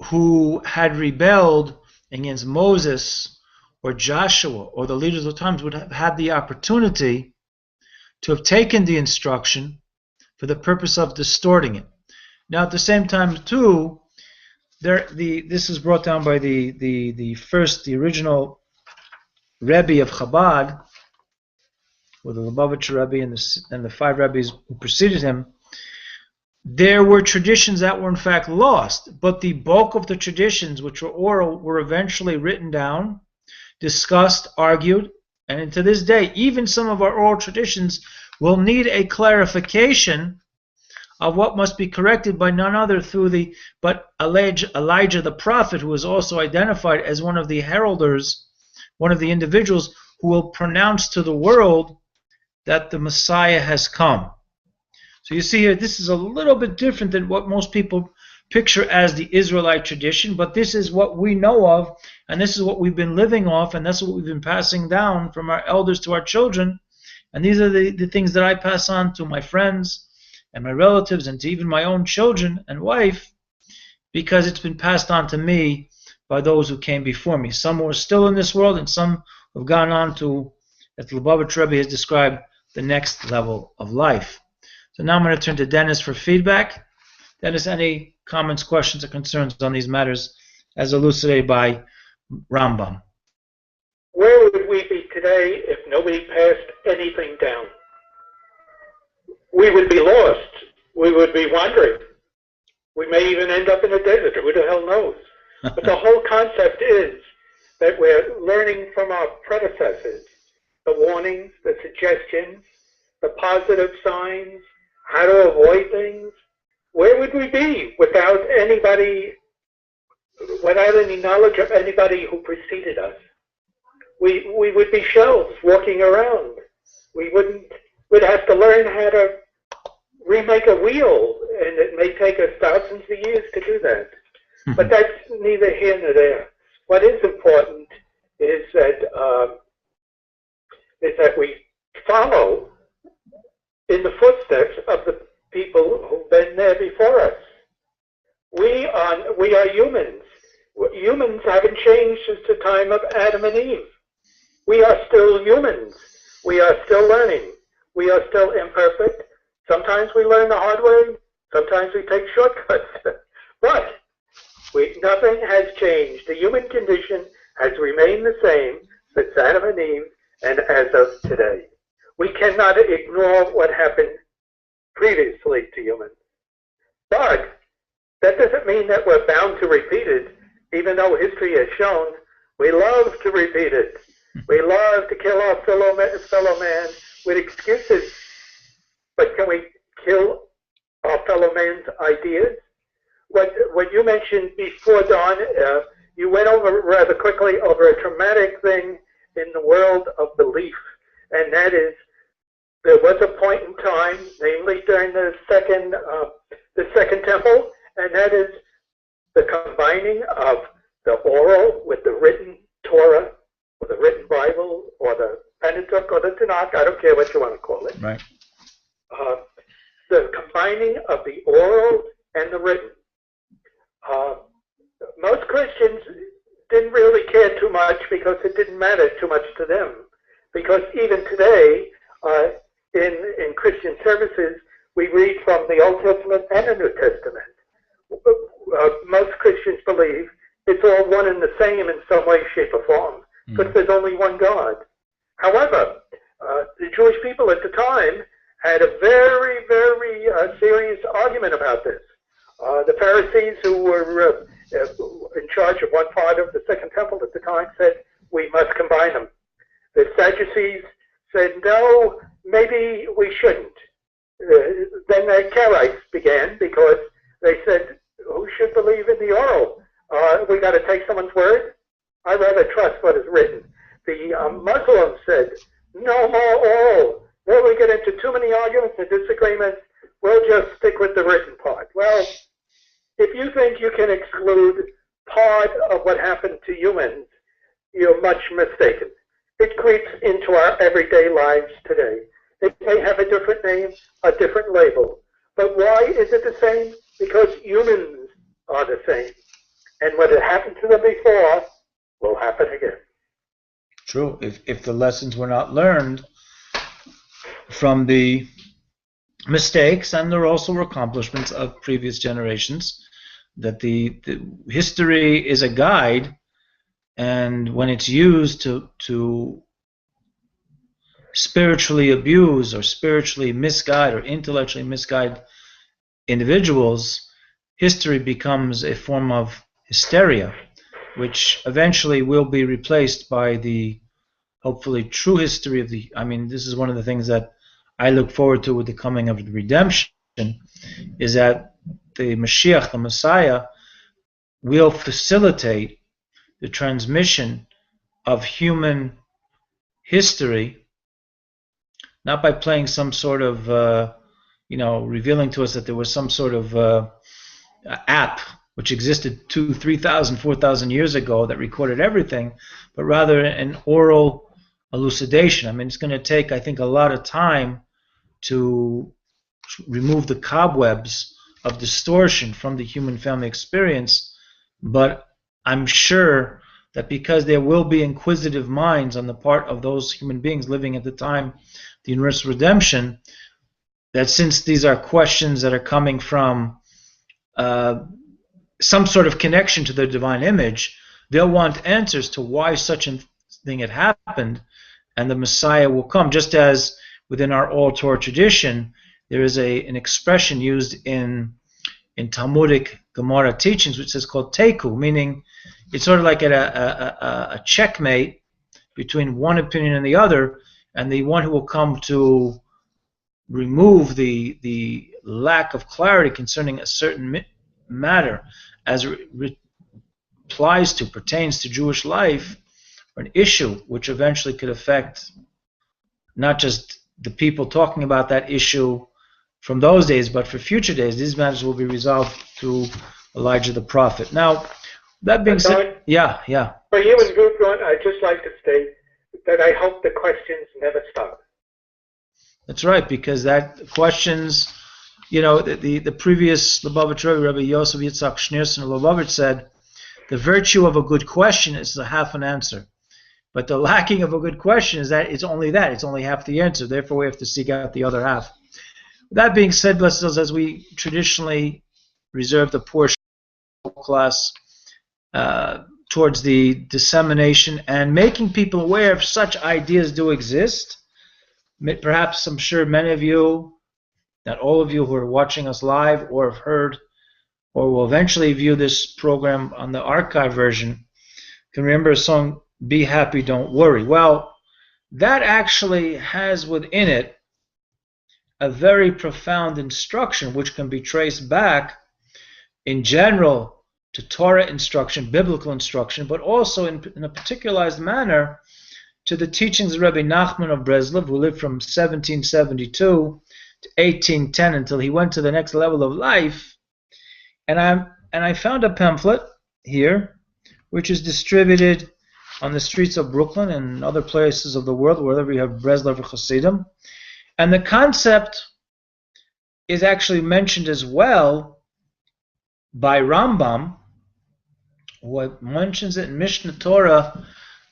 who had rebelled against Moses or Joshua or the leaders of the times would have had the opportunity to have taken the instruction for the purpose of distorting it. Now, at the same time, too, this is brought down by the original Rebbe of Chabad, or the Lubavitcher Rebbe and the 5 Rebbes who preceded him. There were traditions that were in fact lost, but the bulk of the traditions, which were oral, were eventually written down, discussed, argued, and to this day, even some of our oral traditions will need a clarification of what must be corrected by none other but Elijah the prophet, who was also identified as one of the heralders, one of the individuals who will pronounce to the world that the Messiah has come. So you see here, this is a little bit different than what most people picture as the Israelite tradition, but this is what we know of, and this is what we've been living off, and that's what we've been passing down from our elders to our children. And these are the things that I pass on to my friends and my relatives and to even my own children and wife, because it's been passed on to me by those who came before me. Some who are still in this world and some who have gone on to, as the Lubavitcher Rebbe has described, the next level of life. So now I'm going to turn to Dennis for feedback. Dennis, any comments, questions, or concerns on these matters as elucidated by Rambam? today if nobody passed anything down. We would be lost. We would be wandering. We may even end up in a desert. Who the hell knows? But the whole concept is that we're learning from our predecessors, the warnings, the suggestions, the positive signs, how to avoid things. Where would we be without anybody, without any knowledge of anybody who preceded us? We would be shells walking around. We'd have to learn how to remake a wheel, and it may take us thousands of years to do that. But that's neither here nor there. What is important is that we follow in the footsteps of the people who've been there before us. We are humans. Humans haven't changed since the time of Adam and Eve. We are still humans. We are still learning. We are still imperfect. Sometimes we learn the hard way. Sometimes we take shortcuts. But nothing has changed. The human condition has remained the same since Adam and Eve and as of today. We cannot ignore what happened previously to humans. But that doesn't mean that we're bound to repeat it, even though history has shown we love to repeat it. We love to kill our fellow man with excuses. But can we kill our fellow man's ideas? What you mentioned before, Don, you went over rather quickly over a traumatic thing in the world of belief, and that is there was a point in time, namely during the second temple, and that is the combining of the oral with the written Torah, or the written Bible, or the Pentateuch, or the Tanakh. I don't care what you want to call it. Right. The combining of the oral and the written. Most Christians didn't really care too much because it didn't matter too much to them. Because even today, in Christian services, we read from the Old Testament and the New Testament. Most Christians believe it's all one and the same in some way, shape, or form, because there's only one God. However, the Jewish people at the time had a very, very serious argument about this. The Pharisees, who were in charge of one part of the Second Temple at the time, said, we must combine them. The Sadducees said, no, maybe we shouldn't. Then the Karaites began, because they said, who should believe in the oral? We got to take someone's word? I'd rather trust what is written. The Muslims said, no more oral. Then we get into too many arguments and disagreements. We'll just stick with the written part. Well, if you think you can exclude part of what happened to humans, you're much mistaken. It creeps into our everyday lives today. It may have a different name, a different label. But why is it the same? Because humans are the same. And what had happened to them before will happen again. True. If the lessons were not learned from the mistakes, and there also were accomplishments of previous generations, that the history is a guide, and when it's used to spiritually abuse or spiritually misguide or intellectually misguide individuals, history becomes a form of hysteria, which eventually will be replaced by the hopefully true history of the. I mean, this is one of the things that I look forward to with the coming of the redemption, is that the Mashiach, the Messiah, will facilitate the transmission of human history, not by playing some sort of, revealing to us that there was some sort of app which existed 2,000, 3,000, 4,000 years ago that recorded everything, but rather an oral elucidation. I mean, it's going to take, I think, a lot of time to remove the cobwebs of distortion from the human family experience, but I'm sure that because there will be inquisitive minds on the part of those human beings living at the time of the universal redemption, that since these are questions that are coming from some sort of connection to their divine image, they'll want answers to why such a thing had happened, and the Messiah will come. Just as within our oral Torah tradition, there is an expression used in Talmudic Gemara teachings, which is called teku, meaning it's sort of like a checkmate between one opinion and the other, and the one who will come to remove the lack of clarity concerning a certain matter as it pertains to Jewish life, or an issue which eventually could affect not just the people talking about that issue from those days, but for future days. These matters will be resolved through Elijah the prophet. Now, that being said, yeah. For you and Gudrun, I'd just like to state that I hope the questions never stop. That's right, because that questions, the previous Lubavitch Rabbi Yosef Yitzhak Schneerson of Lubavitch said, the virtue of a good question is a half an answer. But the lacking of a good question is that it's only half the answer. Therefore, we have to seek out the other half. That being said, blessed those, as we traditionally reserve the portion of the class towards the dissemination and making people aware of such ideas do exist. Perhaps, I'm sure many of you, not all of you who are watching us live or have heard or will eventually view this program on the archive version, can remember a song, Be Happy, Don't Worry. Well, that actually has within it a very profound instruction which can be traced back in general to Torah instruction, biblical instruction, but also in a particularized manner to the teachings of Rabbi Nachman of Breslov, who lived from 1772 to 1810 until he went to the next level of life. And I found a pamphlet here which is distributed on the streets of Brooklyn and other places of the world, wherever you have Breslov Chassidus. And the concept is actually mentioned as well by Rambam, who mentions it in Mishnah Torah,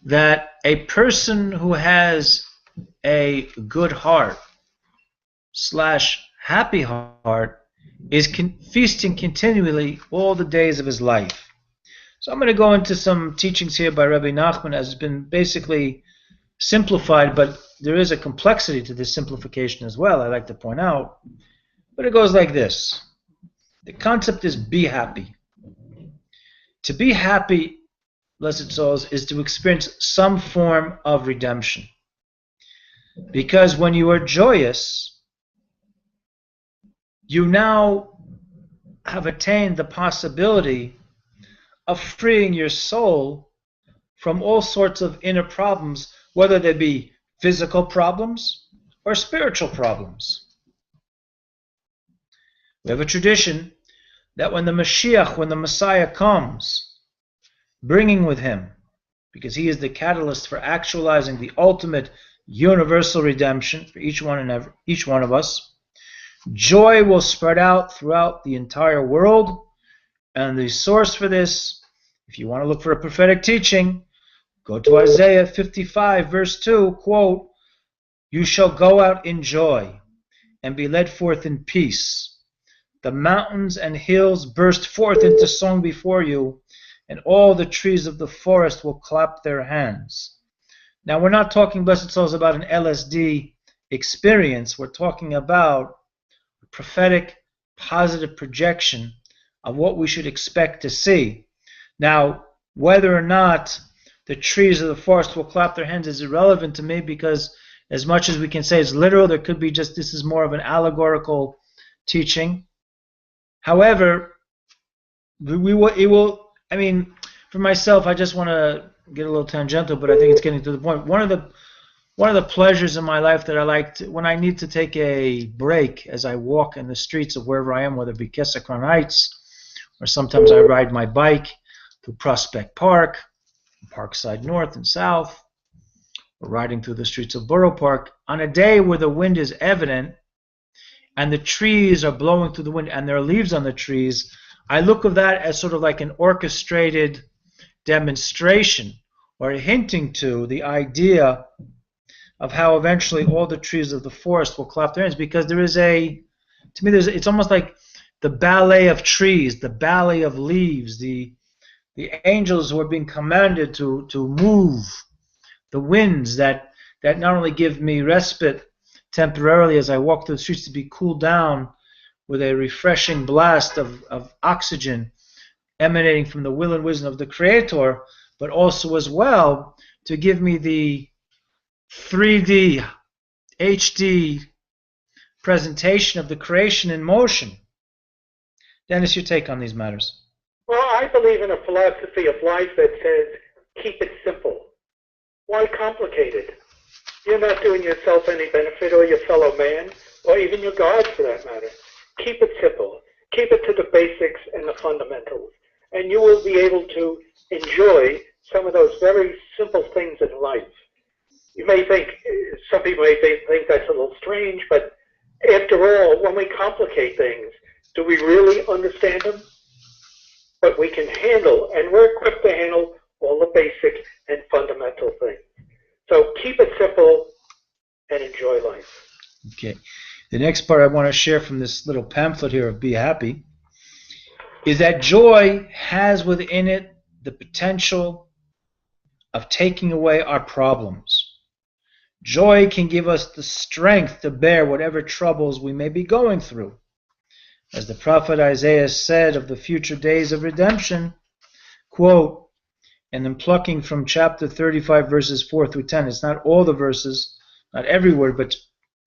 that a person who has a good heart / happy heart is feasting continually all the days of his life. So I'm going to go into some teachings here by Rabbi Nachman, as has been basically simplified, but there is a complexity to this simplification as well, I like to point out. But it goes like this. The concept is be happy. To be happy, blessed souls, is to experience some form of redemption. Because when you are joyous, you now have attained the possibility of freeing your soul from all sorts of inner problems, whether they be physical problems or spiritual problems. We have a tradition that when the Messiah comes, bringing with him, because he is the catalyst for actualizing the ultimate universal redemption for each one of us, joy will spread out throughout the entire world. And the source for this, if you want to look for a prophetic teaching, go to Isaiah 55, verse 2, quote, "You shall go out in joy and be led forth in peace. The mountains and hills burst forth into song before you, and all the trees of the forest will clap their hands." Now, we're not talking, blessed souls, about an LSD experience. We're talking about a prophetic, positive projection of what we should expect to see. Now, whether or not the trees of the forest will clap their hands is irrelevant to me, because as much as we can say it's literal, there could be just, this is more of an allegorical teaching. However, I mean, for myself, I just want to get a little tangential, but I think it's getting to the point. One of the pleasures in my life that I like when I need to take a break as I walk in the streets of wherever I am, whether it be Kesakron Heights, or sometimes I ride my bike through Prospect Park, Parkside North and South, or riding through the streets of Borough Park, on a day where the wind is evident and the trees are blowing through the wind and there are leaves on the trees, I look at that as sort of like an orchestrated demonstration, or hinting to the idea of how eventually all the trees of the forest will clap their hands, because there is it's almost like the ballet of trees, the ballet of leaves, the angels who are being commanded to move, the winds that that not only give me respite temporarily as I walk through the streets to be cooled down with a refreshing blast of oxygen emanating from the will and wisdom of the Creator, but also as well to give me the 3D, HD presentation of the creation in motion. Dennis, your take on these matters? Well, I believe in a philosophy of life that says, keep it simple. Why complicate it? You're not doing yourself any benefit, or your fellow man, or even your God for that matter. Keep it simple. Keep it to the basics and the fundamentals. And you will be able to enjoy some of those very simple things in life. You may think, some people may think that's a little strange, but after all, when we complicate things, do we really understand them? But we can handle, and we're equipped to handle all the basic and fundamental things. So keep it simple and enjoy life. Okay. The next part I want to share from this little pamphlet here of Be Happy is that joy has within it the potential of taking away our problems. Joy can give us the strength to bear whatever troubles we may be going through. As the prophet Isaiah said of the future days of redemption, quote, and then plucking from chapter 35, verses 4 through 10, it's not all the verses, not every word, but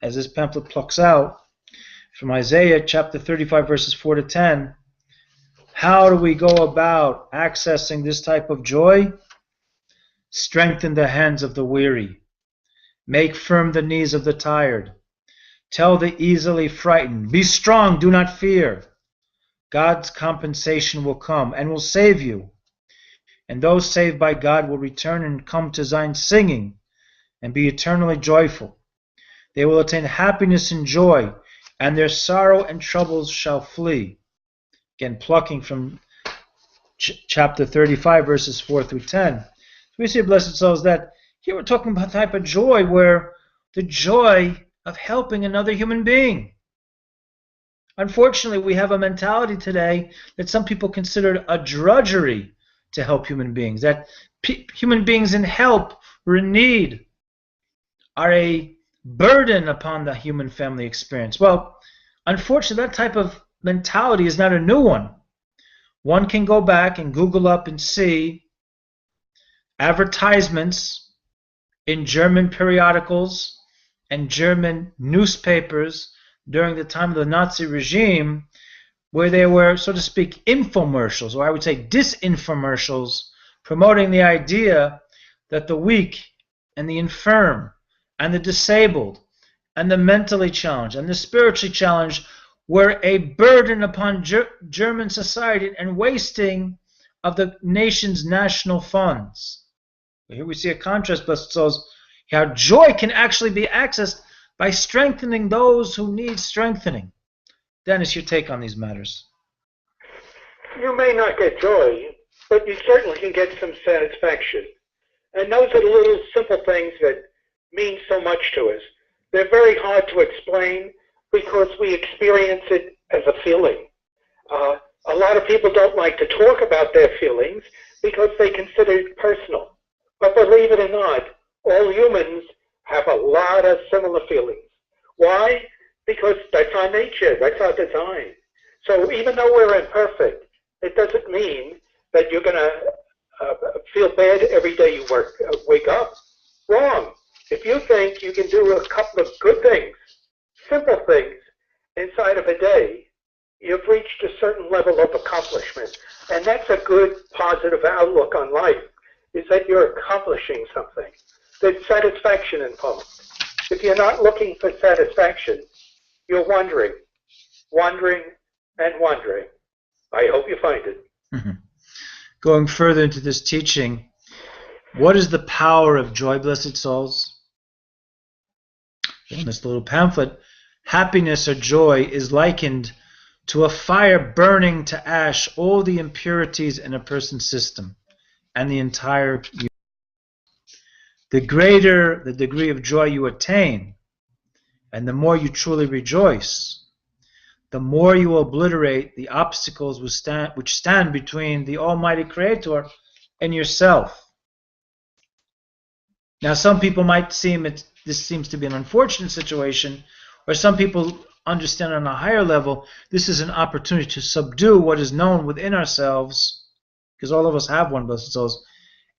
as this pamphlet plucks out, from Isaiah chapter 35, verses 4 to 10, how do we go about accessing this type of joy? Strengthen the hands of the weary. Make firm the knees of the tired. Tell the easily frightened, be strong, do not fear. God's compensation will come and will save you. And those saved by God will return and come to Zion singing and be eternally joyful. They will attain happiness and joy, and their sorrow and troubles shall flee. Again, plucking from chapter 35, verses 4 through 10. So we see, blessed souls, that here we're talking about the type of joy where the joy of helping another human being. Unfortunately, we have a mentality today that some people consider a drudgery to help human beings, that human beings in help or in need are a burden upon the human family experience. Well, unfortunately, that type of mentality is not a new one. One can go back and Google up and see advertisements in German periodicals and German newspapers during the time of the Nazi regime, where they were, so to speak, infomercials, or I would say disinfomercials, promoting the idea that the weak and the infirm and the disabled and the mentally challenged and the spiritually challenged were a burden upon German society and wasting of the nation's national funds. Here we see a contrast, blessed souls, how joy can actually be accessed by strengthening those who need strengthening. Dennis, your take on these matters? You may not get joy, but you certainly can get some satisfaction. And those are the little simple things that mean so much to us. They're very hard to explain because we experience it as a feeling. A lot of people don't like to talk about their feelings because they consider it personal. But believe it or not, all humans have a lot of similar feelings. Why? Because that's our nature, that's our design. So even though we're imperfect, it doesn't mean that you're going to feel bad every day you wake up. Wrong. If you think you can do a couple of good things, simple things, inside of a day, you've reached a certain level of accomplishment. And that's a good, positive outlook on life, is that you're accomplishing something. There's satisfaction involved. If you're not looking for satisfaction, you're wondering, and wondering. I hope you find it. Mm-hmm. Going further into this teaching, what is the power of joy, blessed souls? In this little pamphlet, happiness or joy is likened to a fire burning to ash all the impurities in a person's system and the entire universe. The greater the degree of joy you attain, and the more you truly rejoice, the more you will obliterate the obstacles which stand between the Almighty Creator and yourself. Now, some people might seem this seems to be an unfortunate situation, or some people understand on a higher level, this is an opportunity to subdue what is known within ourselves, because all of us have one, blessed souls,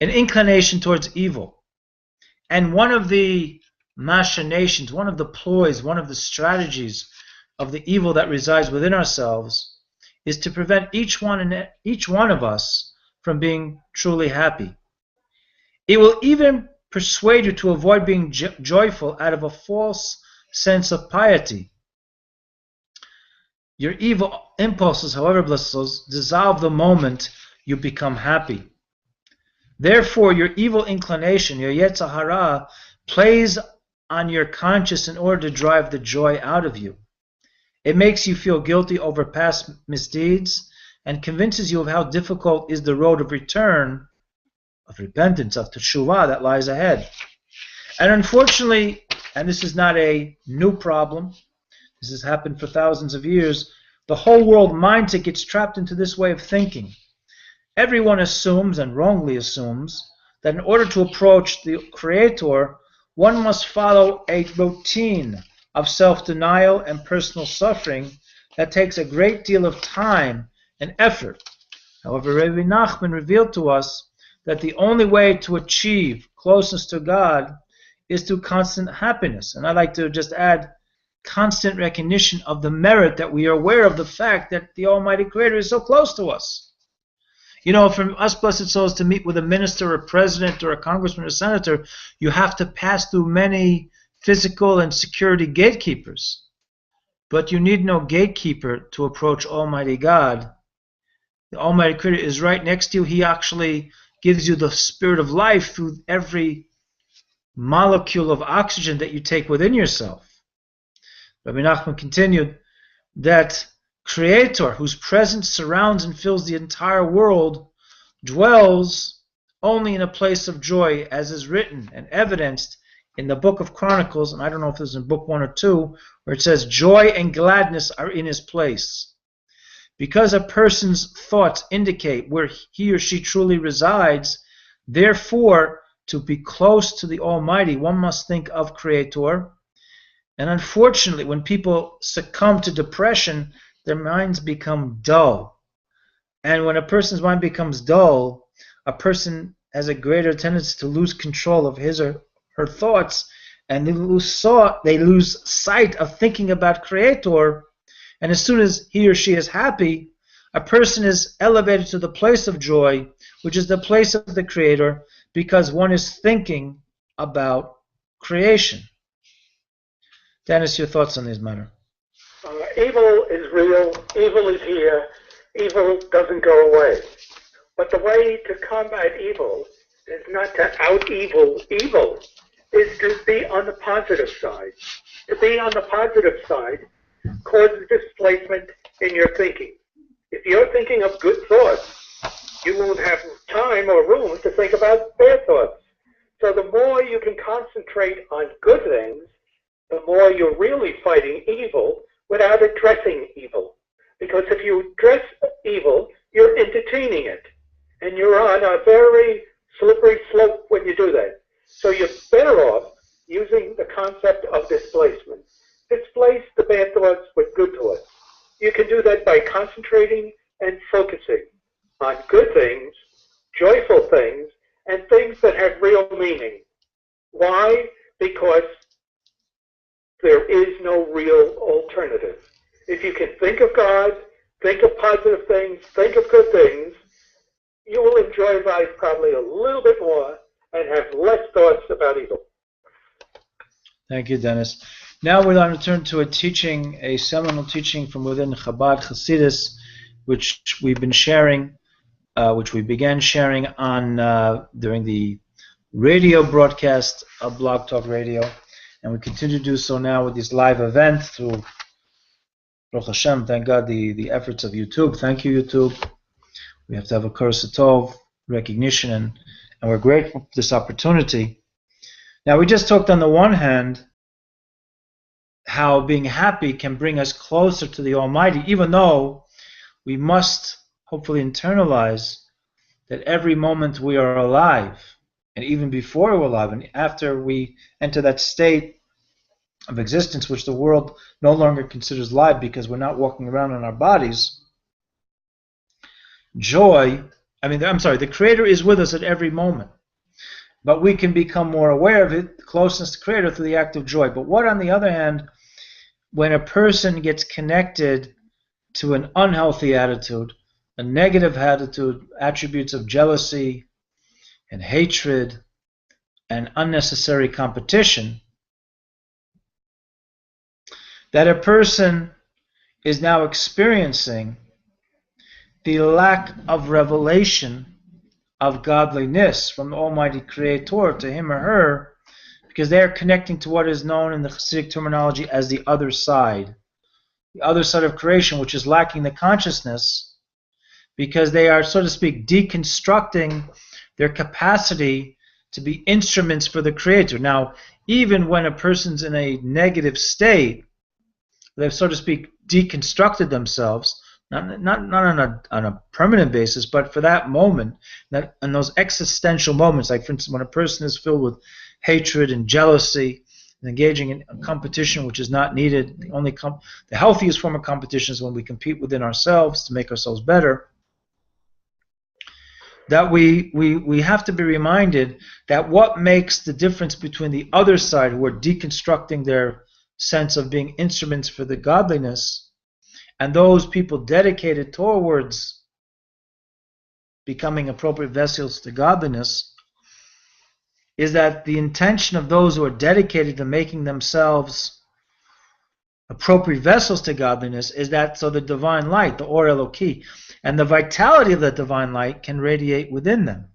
an inclination towards evil. And one of the machinations, one of the ploys, one of the strategies of the evil that resides within ourselves is to prevent each one of us from being truly happy. It will even persuade you to avoid being joyful out of a false sense of piety. Your evil impulses, however, blessed souls, dissolve the moment you become happy. Therefore, your evil inclination, your Yetzer Hara, plays on your conscience in order to drive the joy out of you. It makes you feel guilty over past misdeeds and convinces you of how difficult is the road of return, of repentance, of teshuvah that lies ahead. And unfortunately, and this is not a new problem, this has happened for thousands of years, the whole world mindset gets trapped into this way of thinking. Everyone assumes, and wrongly assumes, that in order to approach the Creator, one must follow a routine of self-denial and personal suffering that takes a great deal of time and effort. However, Rabbi Nachman revealed to us that the only way to achieve closeness to God is through constant happiness. And I'd like to just add constant recognition of the merit that we are aware of the fact that the Almighty Creator is so close to us. You know, for us blessed souls to meet with a minister or a president or a congressman or senator, you have to pass through many physical and security gatekeepers. But you need no gatekeeper to approach Almighty God. The Almighty Creator is right next to you. He actually gives you the spirit of life through every molecule of oxygen that you take within yourself. Rabbi Nachman continued that Creator, whose presence surrounds and fills the entire world, dwells only in a place of joy, as is written and evidenced in the book of Chronicles, and I don't know if this is in book 1 or 2, where it says, joy and gladness are in his place. Because a person's thoughts indicate where he or she truly resides, therefore, to be close to the Almighty, one must think of Creator. And unfortunately, when people succumb to depression, their minds become dull. And when a person's mind becomes dull, a person has a greater tendency to lose control of his or her thoughts, and they lose sight of thinking about Creator. And as soon as he or she is happy, a person is elevated to the place of joy, which is the place of the Creator, because one is thinking about creation. Dennis, your thoughts on this matter? Evil is real, evil is here, evil doesn't go away. But the way to combat evil is not to out-evil evil, is to be on the positive side. To be on the positive side causes displacement in your thinking. If you're thinking of good thoughts, you won't have time or room to think about bad thoughts. So the more you can concentrate on good things, the more you're really fighting evil without addressing evil. Because if you address evil, you're entertaining it. And you're on a very slippery slope when you do that. So you're better off using the concept of displacement. Displace the bad thoughts with good thoughts. You can do that by concentrating and focusing on good things, joyful things, and things that have real meaning. Why? Because there is no real alternative. If you can think of God, think of positive things, think of good things, you will enjoy life probably a little bit more and have less thoughts about evil. Thank you, Dennis. Now we're going to turn to a seminal teaching from within Chabad Chassidus, which we've been sharing, which we began sharing on during the radio broadcast of Blog Talk Radio. And we continue to do so now with this live event through Baruch Hashem, thank God, the efforts of YouTube. Thank you, YouTube. We have to have a Kursa Tov recognition, and we're grateful for this opportunity. Now, we just talked on the one hand how being happy can bring us closer to the Almighty, even though we must hopefully internalize that every moment we are alive, and even before we're alive, and after we enter that state of existence which the world no longer considers life because we're not walking around in our bodies, the Creator is with us at every moment. But we can become more aware of it, the closeness to the Creator, through the act of joy. But what, on the other hand, when a person gets connected to an unhealthy attitude, a negative attitude, attributes of jealousy and hatred and unnecessary competition, that a person is now experiencing the lack of revelation of godliness from the Almighty Creator to him or her, because they are connecting to what is known in the Hasidic terminology as the other side of creation, which is lacking the consciousness, because they are, so to speak, deconstructing their capacity to be instruments for the Creator. Now, even when a person's in a negative state, they've, so to speak, deconstructed themselves, not on a permanent basis, but for that moment, that in those existential moments, like for instance, when a person is filled with hatred and jealousy, and engaging in a competition which is not needed. The healthiest form of competition is when we compete within ourselves to make ourselves better. That we have to be reminded that what makes the difference between the other side, who are deconstructing their sense of being instruments for the godliness, and those people dedicated towards becoming appropriate vessels to godliness, is that the intention of those who are dedicated to making themselves appropriate vessels to godliness is that so the divine light, the Or Eloki, and the vitality of that divine light can radiate within them.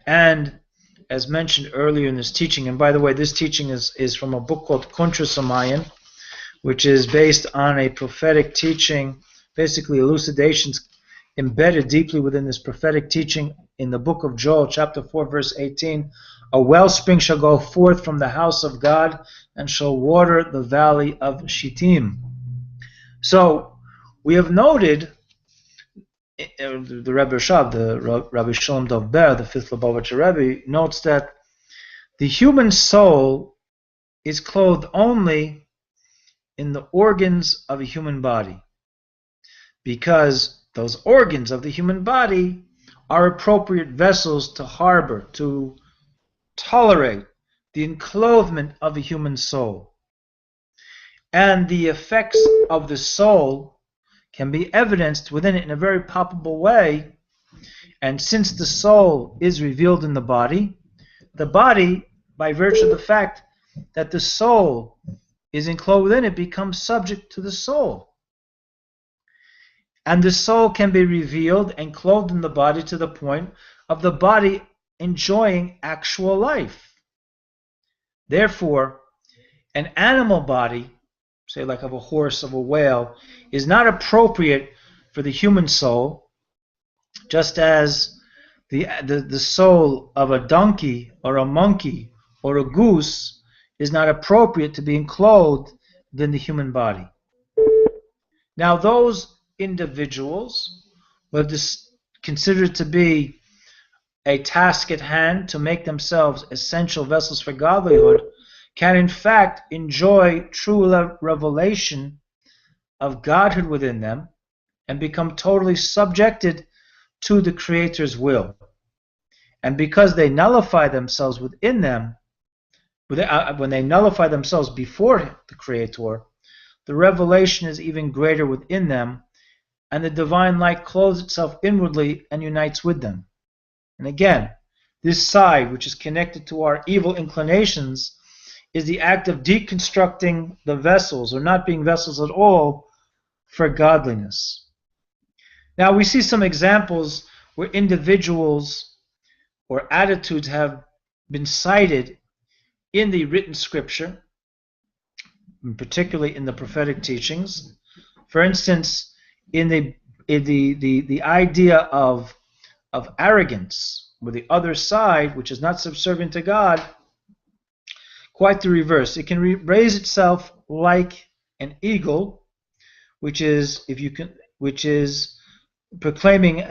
And as mentioned earlier in this teaching, and by the way, this teaching is from a book called Kontra Samayan, which is based on a prophetic teaching, basically elucidations embedded deeply within this prophetic teaching in the book of Joel, chapter 4, verse 18. A wellspring shall go forth from the house of God and shall water the valley of Shittim. So we have noted, the Rebbe Rashab, the Rabbi Shalom Dov Ber, the fifth Lubavitcher Rebbe, notes that the human soul is clothed only in the organs of a human body, because those organs of the human body are appropriate vessels to harbor, to tolerate the enclothement of a human soul. And the effects of the soul can be evidenced within it in a very palpable way. And since the soul is revealed in the body, by virtue of the fact that the soul is enclosed within it, becomes subject to the soul. And the soul can be revealed and clothed in the body to the point of the body enjoying actual life. Therefore, an animal body, say like of a horse, of a whale, is not appropriate for the human soul, just as the soul of a donkey or a monkey or a goose is not appropriate to be enclosed within the human body. Now, those individuals who have considered to be a task at hand to make themselves essential vessels for godlyhood can in fact enjoy true revelation of Godhood within them and become totally subjected to the Creator's will. And because they nullify themselves within them, when they nullify themselves before the Creator, the revelation is even greater within them, and the divine light clothes itself inwardly and unites with them. And again, this side, which is connected to our evil inclinations, is the act of deconstructing the vessels, or not being vessels at all, for godliness. Now, we see some examples where individuals or attitudes have been cited in the written scripture, and particularly in the prophetic teachings. For instance, in the idea of arrogance, with the other side, which is not subservient to God, quite the reverse. It can raise itself like an eagle, which is proclaiming,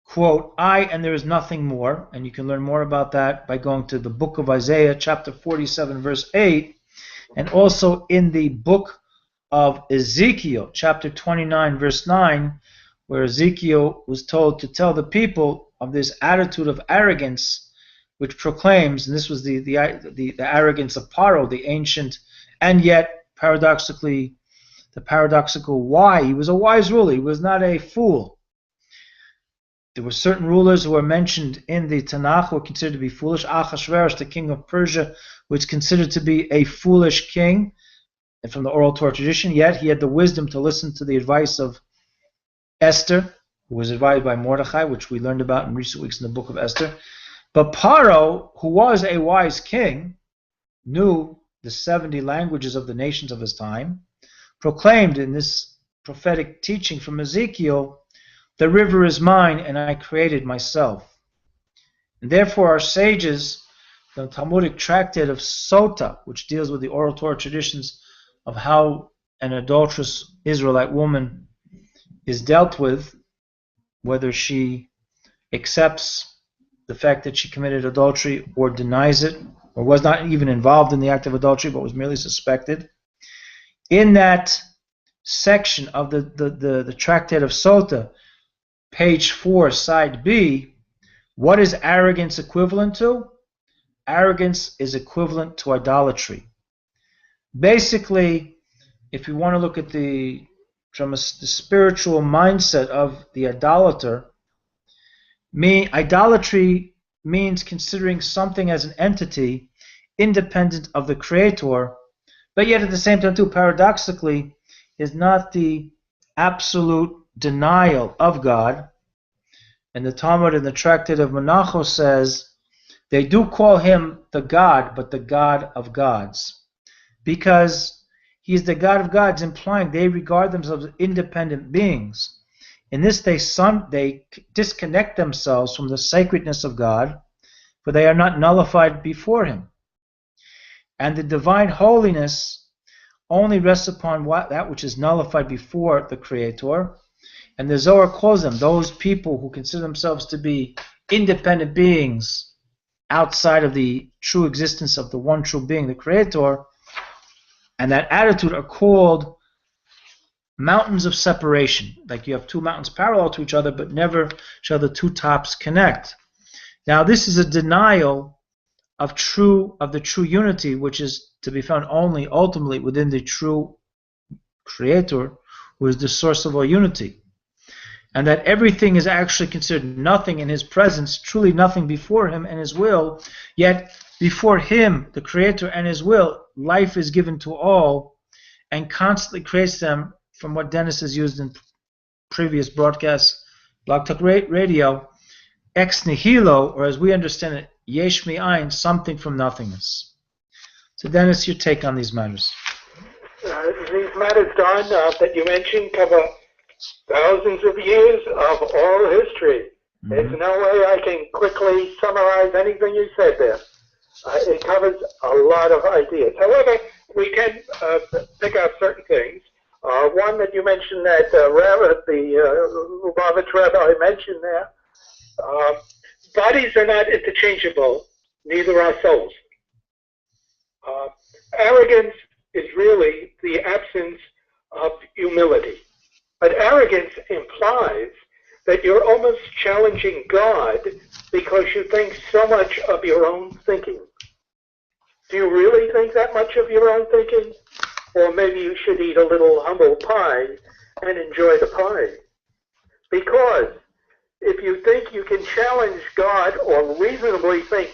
quote, I and there is nothing more, and you can learn more about that by going to the book of Isaiah, chapter 47, verse 8, and also in the book of Ezekiel, chapter 29, verse 9, where Ezekiel was told to tell the people of this attitude of arrogance, which proclaims, and this was the arrogance of Paro, the ancient, and yet paradoxically, the paradoxical why. He was a wise ruler. He was not a fool. There were certain rulers who were mentioned in the Tanakh who were considered to be foolish. Ahasuerus, the king of Persia, was considered to be a foolish king, and from the oral Torah tradition, yet he had the wisdom to listen to the advice of Esther, who was advised by Mordechai, which we learned about in recent weeks in the book of Esther. But Paro, who was a wise king, knew the 70 languages of the nations of his time, proclaimed in this prophetic teaching from Ezekiel, the river is mine and I created myself. And therefore our sages, the Talmudic tractate of Sota, which deals with the oral Torah traditions of how an adulterous Israelite woman is dealt with, whether she accepts the fact that she committed adultery or denies it, or was not even involved in the act of adultery but was merely suspected. In that section of the tractate of Sota, page 4, side B, what is arrogance equivalent to? Arrogance is equivalent to idolatry. Basically, if you want to look at the spiritual mindset of the idolater, idolatry means considering something as an entity independent of the Creator, but yet at the same time, too, paradoxically, is not the absolute denial of God. And the Talmud in the Tractate of Menachos says, they do call him the God, but the God of gods. Because he is the God of gods, implying they regard themselves as independent beings. In this, they disconnect themselves from the sacredness of God, for they are not nullified before him. And the divine holiness only rests upon that which is nullified before the Creator. And the Zohar calls them, those people who consider themselves to be independent beings outside of the true existence of the one true being, the Creator, and that attitude are called mountains of separation. Like you have two mountains parallel to each other, but never shall the two tops connect. Now this is a denial of the true unity, which is to be found only ultimately within the true Creator, who is the source of all unity. And that everything is actually considered nothing in his presence, truly nothing before him and his will, yet before him, the Creator and his will, life is given to all and constantly creates them, from what Dennis has used in previous broadcasts, Blog Talk Radio, ex nihilo, or as we understand it, yesh mi'ayin, something from nothingness. So Dennis, your take on these matters. These matters, Don, that you mentioned cover thousands of years of oral history. Mm-hmm. There's no way I can quickly summarize anything you said there. It covers a lot of ideas. However, we can pick out certain things. One that you mentioned that the Lubavitch Rabbi mentioned there, bodies are not interchangeable, neither are souls. Arrogance is really the absence of humility. But arrogance implies that you're almost challenging God because you think so much of your own thinking. Do you really think that much of your own thinking? Or maybe you should eat a little humble pie and enjoy the pie. Because if you think you can challenge God, or reasonably think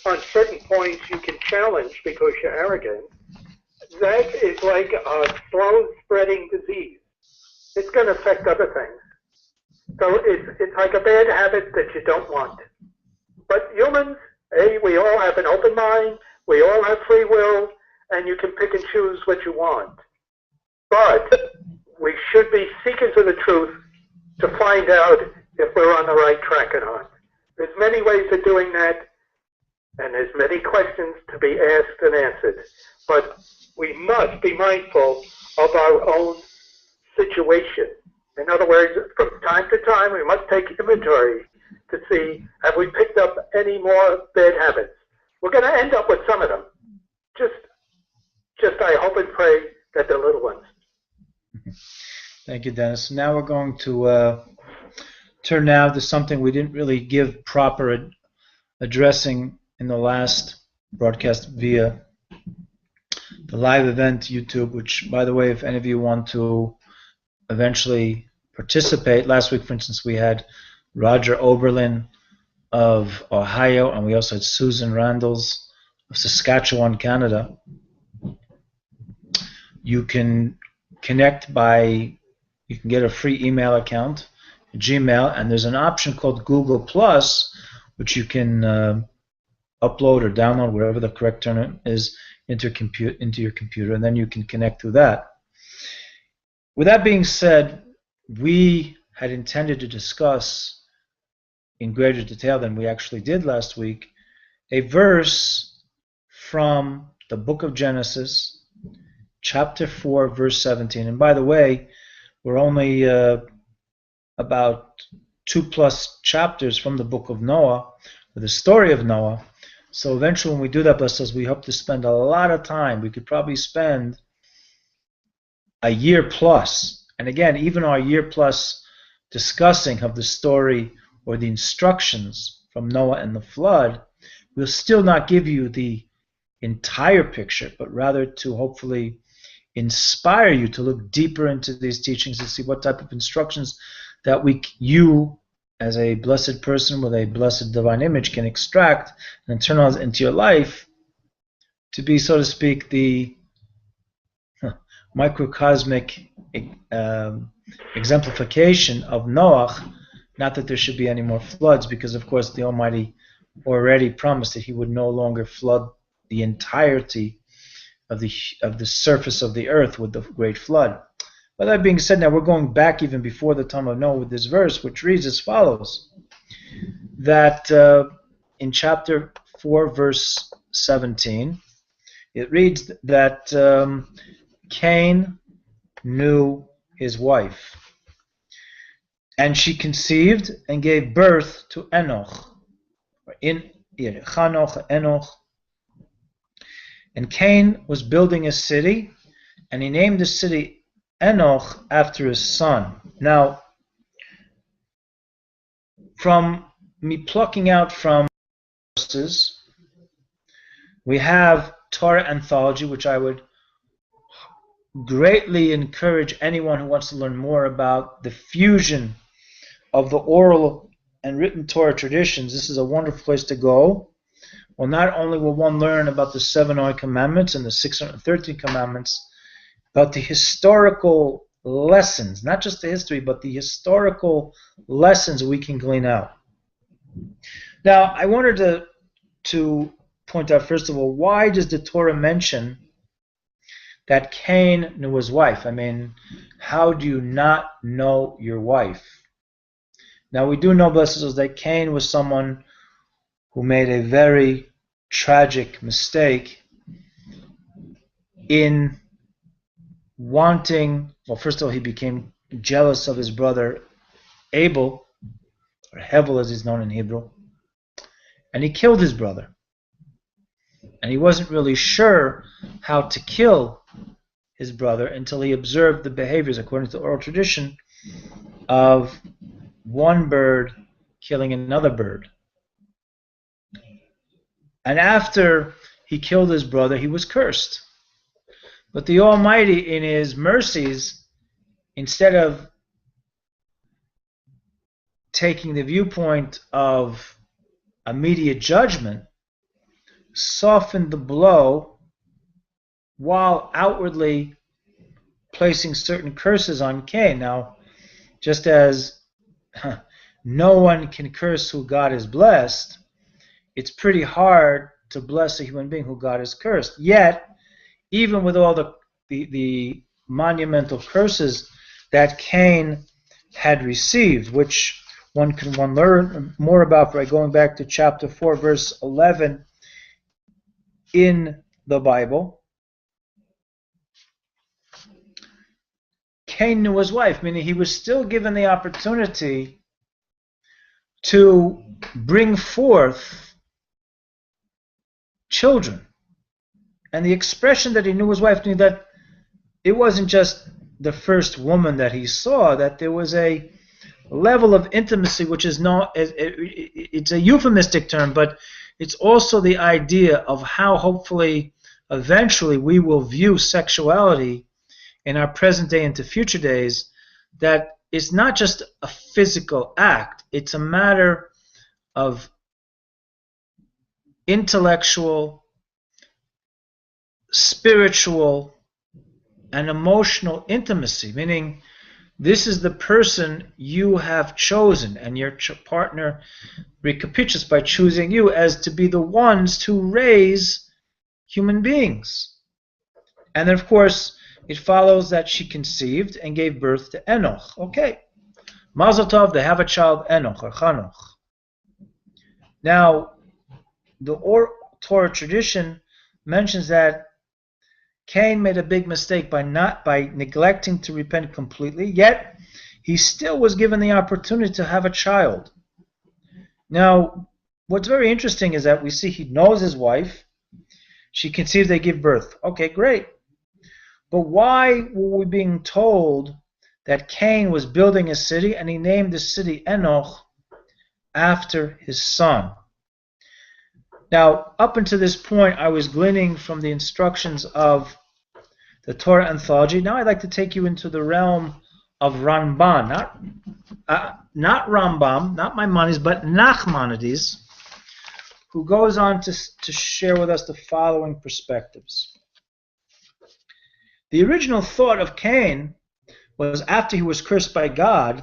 on certain points you can challenge because you're arrogant, that is like a slow-spreading disease. It's going to affect other things. So it's like a bad habit that you don't want. But humans, we all have an open mind, we all have free will, and you can pick and choose what you want. But we should be seekers of the truth to find out if we're on the right track or not. There's many ways of doing that, and there's many questions to be asked and answered. But we must be mindful of our own situation. In other words, from time to time, we must take inventory to see, have we picked up any more bad habits? We're going to end up with some of them. Just I hope and pray that they're little ones. Thank you, Dennis. Now we're going to turn now to something we didn't really give proper addressing in the last broadcast via the live event YouTube, which, by the way, if any of you want to eventually participate, last week, for instance, we had Roger Oberlin of Ohio, and we also had Susan Randalls of Saskatchewan, Canada. You can connect you can get a free email account, Gmail, and there's an option called Google Plus, which you can upload or download, whatever the correct term is, into your computer, and then you can connect through that. With that being said, we had intended to discuss in greater detail than we actually did last week a verse from the book of Genesis, chapter 4, verse 17. And by the way, we're only about 2+ chapters from the book of Noah, or the story of Noah. So eventually when we do that, bless us, we hope to spend a lot of time. We could probably spend a year plus. And again, even our year plus discussing of the story or the instructions from Noah and the flood will still not give you the entire picture, but rather to hopefully inspire you to look deeper into these teachings and see what type of instructions that you, as a blessed person with a blessed divine image, can extract and internalize into your life to be, so to speak, the microcosmic exemplification of Noah. Not that there should be any more floods, because of course the Almighty already promised that He would no longer flood the entirety of the surface of the earth with the great flood. But that being said, now we're going back even before the time of Noah with this verse, which reads as follows: that in chapter 4, verse 17, it reads that Cain knew his wife, and she conceived and gave birth to Enoch, Enoch. And Cain was building a city, and he named the city Enoch after his son. Now, from me plucking out from verses, we have Torah anthology, which I would greatly encourage anyone who wants to learn more about the fusion of the oral and written Torah traditions. This is a wonderful place to go. Well, not only will one learn about the 7 commandments and the 613 commandments, but the historical lessons, not just the history, but the historical lessons we can glean out. Now, I wanted to point out, first of all, why does the Torah mention that Cain knew his wife? I mean, how do you not know your wife? Now, we do know, blessed, that Cain was someone who made a very tragic mistake in wanting, well, first of all, he became jealous of his brother Abel, or Hevel as he's known in Hebrew, and he killed his brother. And he wasn't really sure how to kill his brother until he observed the behaviors, according to the oral tradition, of one bird killing another bird. And after he killed his brother, he was cursed. But the Almighty, in His mercies, instead of taking the viewpoint of immediate judgment, softened the blow while outwardly placing certain curses on Cain. Now, just as no one can curse who God has blessed, it's pretty hard to bless a human being who God has cursed. Yet, even with all the monumental curses that Cain had received, which one can learn more about by going back to chapter 4, verse 11 in the Bible. Cain knew his wife, meaning he was still given the opportunity to bring forth children. And the expression that he knew his wife knew that it wasn't just the first woman that he saw, that there was a level of intimacy which is not, it's a euphemistic term, but it's also the idea of how hopefully eventually we will view sexuality in our present day into future days, that it's not just a physical act, it's a matter of intellectual, spiritual, and emotional intimacy, meaning this is the person you have chosen, and your partner recapitulates by choosing you as to be the ones to raise human beings. And then, of course, it follows that she conceived and gave birth to Enoch. Okay. Mazel tov, they have a child, Enoch, or Chanoch. Now, the Torah tradition mentions that Cain made a big mistake by neglecting to repent completely, yet he still was given the opportunity to have a child. Now, what's very interesting is that we see he knows his wife, she conceives, they give birth. Okay, great. But why were we being told that Cain was building a city and he named the city Enoch after his son? Now, up until this point, I was gleaning from the instructions of the Torah anthology. Now I'd like to take you into the realm of Rambam, not Rambam, not Maimonides, but Nachmanides, who goes on to share with us the following perspectives. The original thought of Cain was, after he was cursed by God,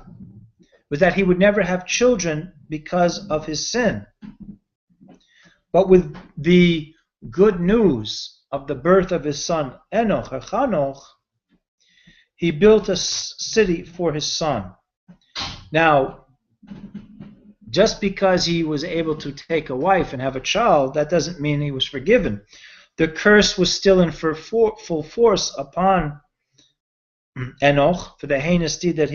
was that he would never have children because of his sin. But with the good news of the birth of his son Enoch, or Chanoch, he built a city for his son. Now, just because he was able to take a wife and have a child, that doesn't mean he was forgiven. The curse was still in full force upon Enoch for the heinous deed that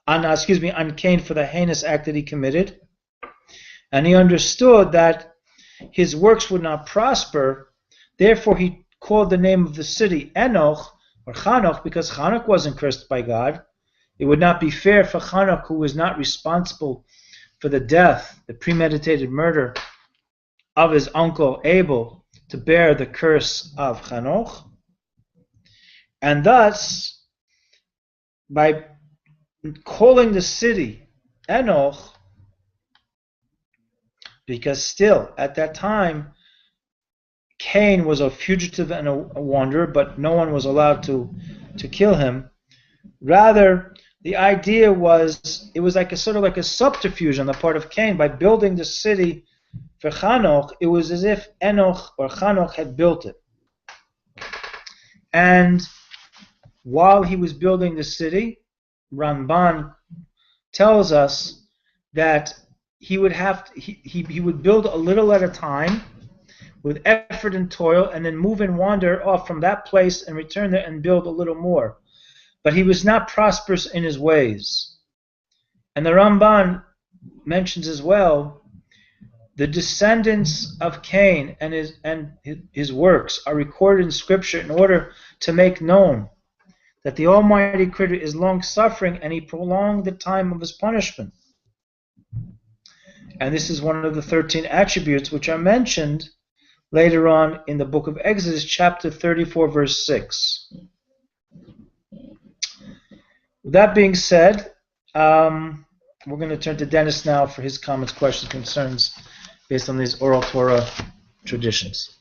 on Cain for the heinous act that he committed. And he understood that his works would not prosper. Therefore, he called the name of the city Enoch, or Chanoch, because Chanoch wasn't cursed by God. It would not be fair for Chanoch, who was not responsible for the death, the premeditated murder of his uncle Abel, to bear the curse of Chanoch. And thus, by calling the city Enoch, because still at that time Cain was a fugitive and a wanderer, but no one was allowed to kill him. Rather, the idea was, it was like a sort of like a subterfuge on the part of Cain. By building the city for Chanoch, it was as if Enoch or Chanoch had built it. And while he was building the city, Rambam tells us that he would build a little at a time with effort and toil, and then move and wander off from that place and return there and build a little more. But he was not prosperous in his ways. And the Rambam mentions as well, the descendants of Cain and his works are recorded in Scripture in order to make known that the Almighty Creator is long-suffering and he prolonged the time of his punishment. And this is one of the 13 attributes which are mentioned later on in the book of Exodus, chapter 34, verse 6. With that being said, we're going to turn to Dennis now for his comments, questions, concerns based on these oral Torah traditions.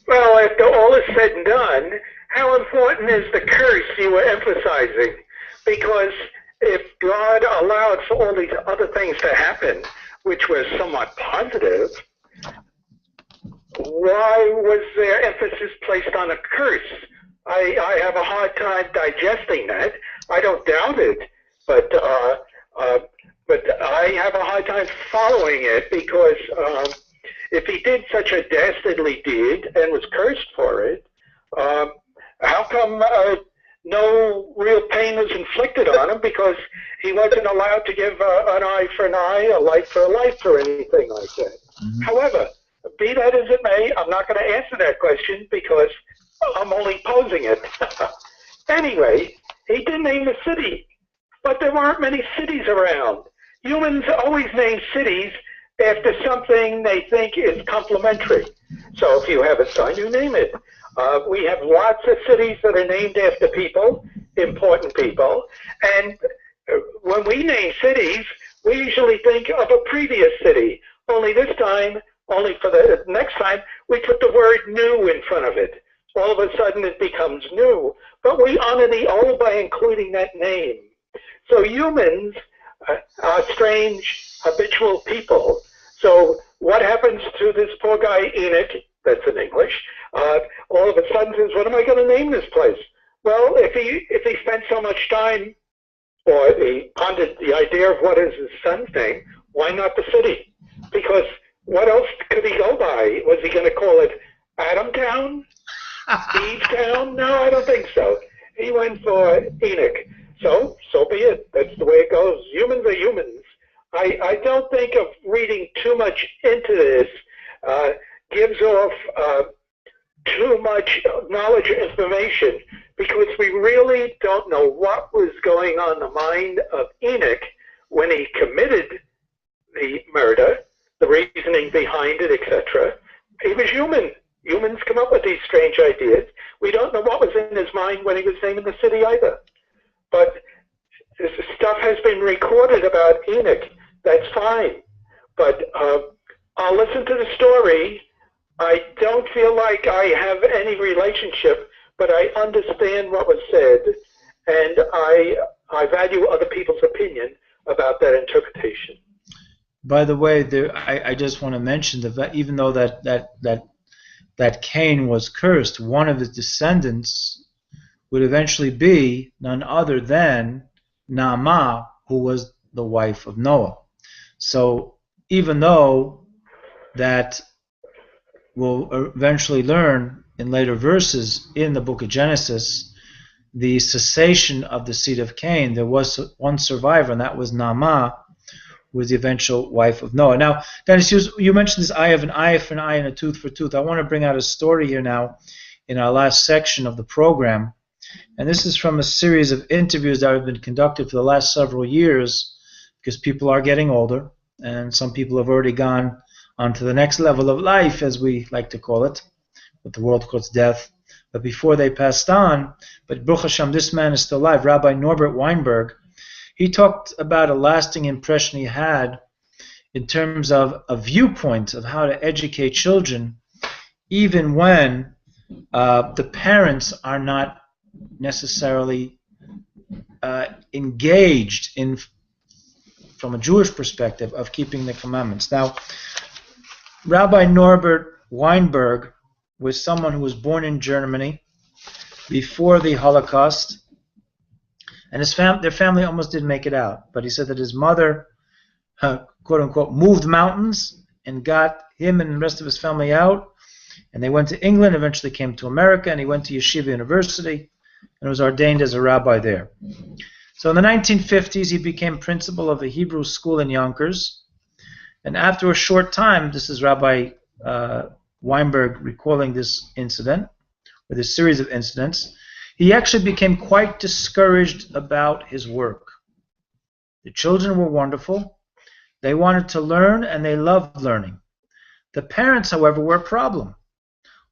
Well, after all is said and done, how important is the curse you were emphasizing? Because if God allowed for all these other things to happen, which were somewhat positive, why was there emphasis placed on a curse? I have a hard time digesting that. I don't doubt it, but I have a hard time following it, because if he did such a dastardly deed and was cursed for it, how come no real pain was inflicted on him because he wasn't allowed to give an eye for an eye, a life for a life, or anything like that. Mm-hmm. However, be that as it may, I'm not going to answer that question because I'm only posing it. Anyway, he did name a city, but there weren't many cities around. Humans always name cities after something they think is complementary. So if you have a son, you name it. We have lots of cities that are named after people, important people, and when we name cities, we usually think of a previous city. Only this time, only for the next time, we put the word new in front of it. All of a sudden it becomes new. But we honor the old by including that name. So humans are strange, habitual people. So what happens to this poor guy Enoch, that's in English, all of a sudden says, what am I going to name this place? Well, if he spent so much time, or he pondered the idea of what is his son's name, why not the city? Because what else could he go by? Was he going to call it Adam Town? Eve Town? No, I don't think so. He went for Enoch. So be it. That's the way it goes. Humans are humans. I don't think of reading too much into this gives off too much knowledge or information, because we really don't know what was going on in the mind of Enoch when he committed the murder, the reasoning behind it, etc. He was human. Humans come up with these strange ideas. We don't know what was in his mind when he was naming the city either. But this stuff has been recorded about Enoch. That's fine. But I'll listen to the story. I don't feel like I have any relationship, but I understand what was said, and I value other people's opinion about that interpretation. By the way, I just want to mention that even though that Cain was cursed, one of his descendants would eventually be none other than Naamah, who was the wife of Noah. So even though that we'll eventually learn in later verses in the book of Genesis, the cessation of the seed of Cain, there was one survivor, and that was Naamah, who was the eventual wife of Noah. Now, Dennis, you mentioned this eye of an eye for an eye and a tooth for tooth. I want to bring out a story here now in our last section of the program. And this is from a series of interviews that have been conducted for the last several years, because people are getting older, and some people have already gone on to the next level of life, as we like to call it, what the world calls death. But before they passed on, but Baruch Hashem, this man is still alive, Rabbi Norbert Weinberg. He talked about a lasting impression he had in terms of a viewpoint of how to educate children, even when the parents are not necessarily engaged in, from a Jewish perspective, of keeping the commandments. Now, Rabbi Norbert Weinberg was someone who was born in Germany before the Holocaust, and their family almost didn't make it out. But he said that his mother, quote unquote, moved mountains and got him and the rest of his family out, and they went to England, eventually came to America, and he went to Yeshiva University and was ordained as a rabbi there. So in the 1950s, he became principal of a Hebrew school in Yonkers, and after a short time, this is Rabbi Weinberg recalling this incident, or this series of incidents, he actually became quite discouraged about his work. The children were wonderful. They wanted to learn, and they loved learning. The parents, however, were a problem.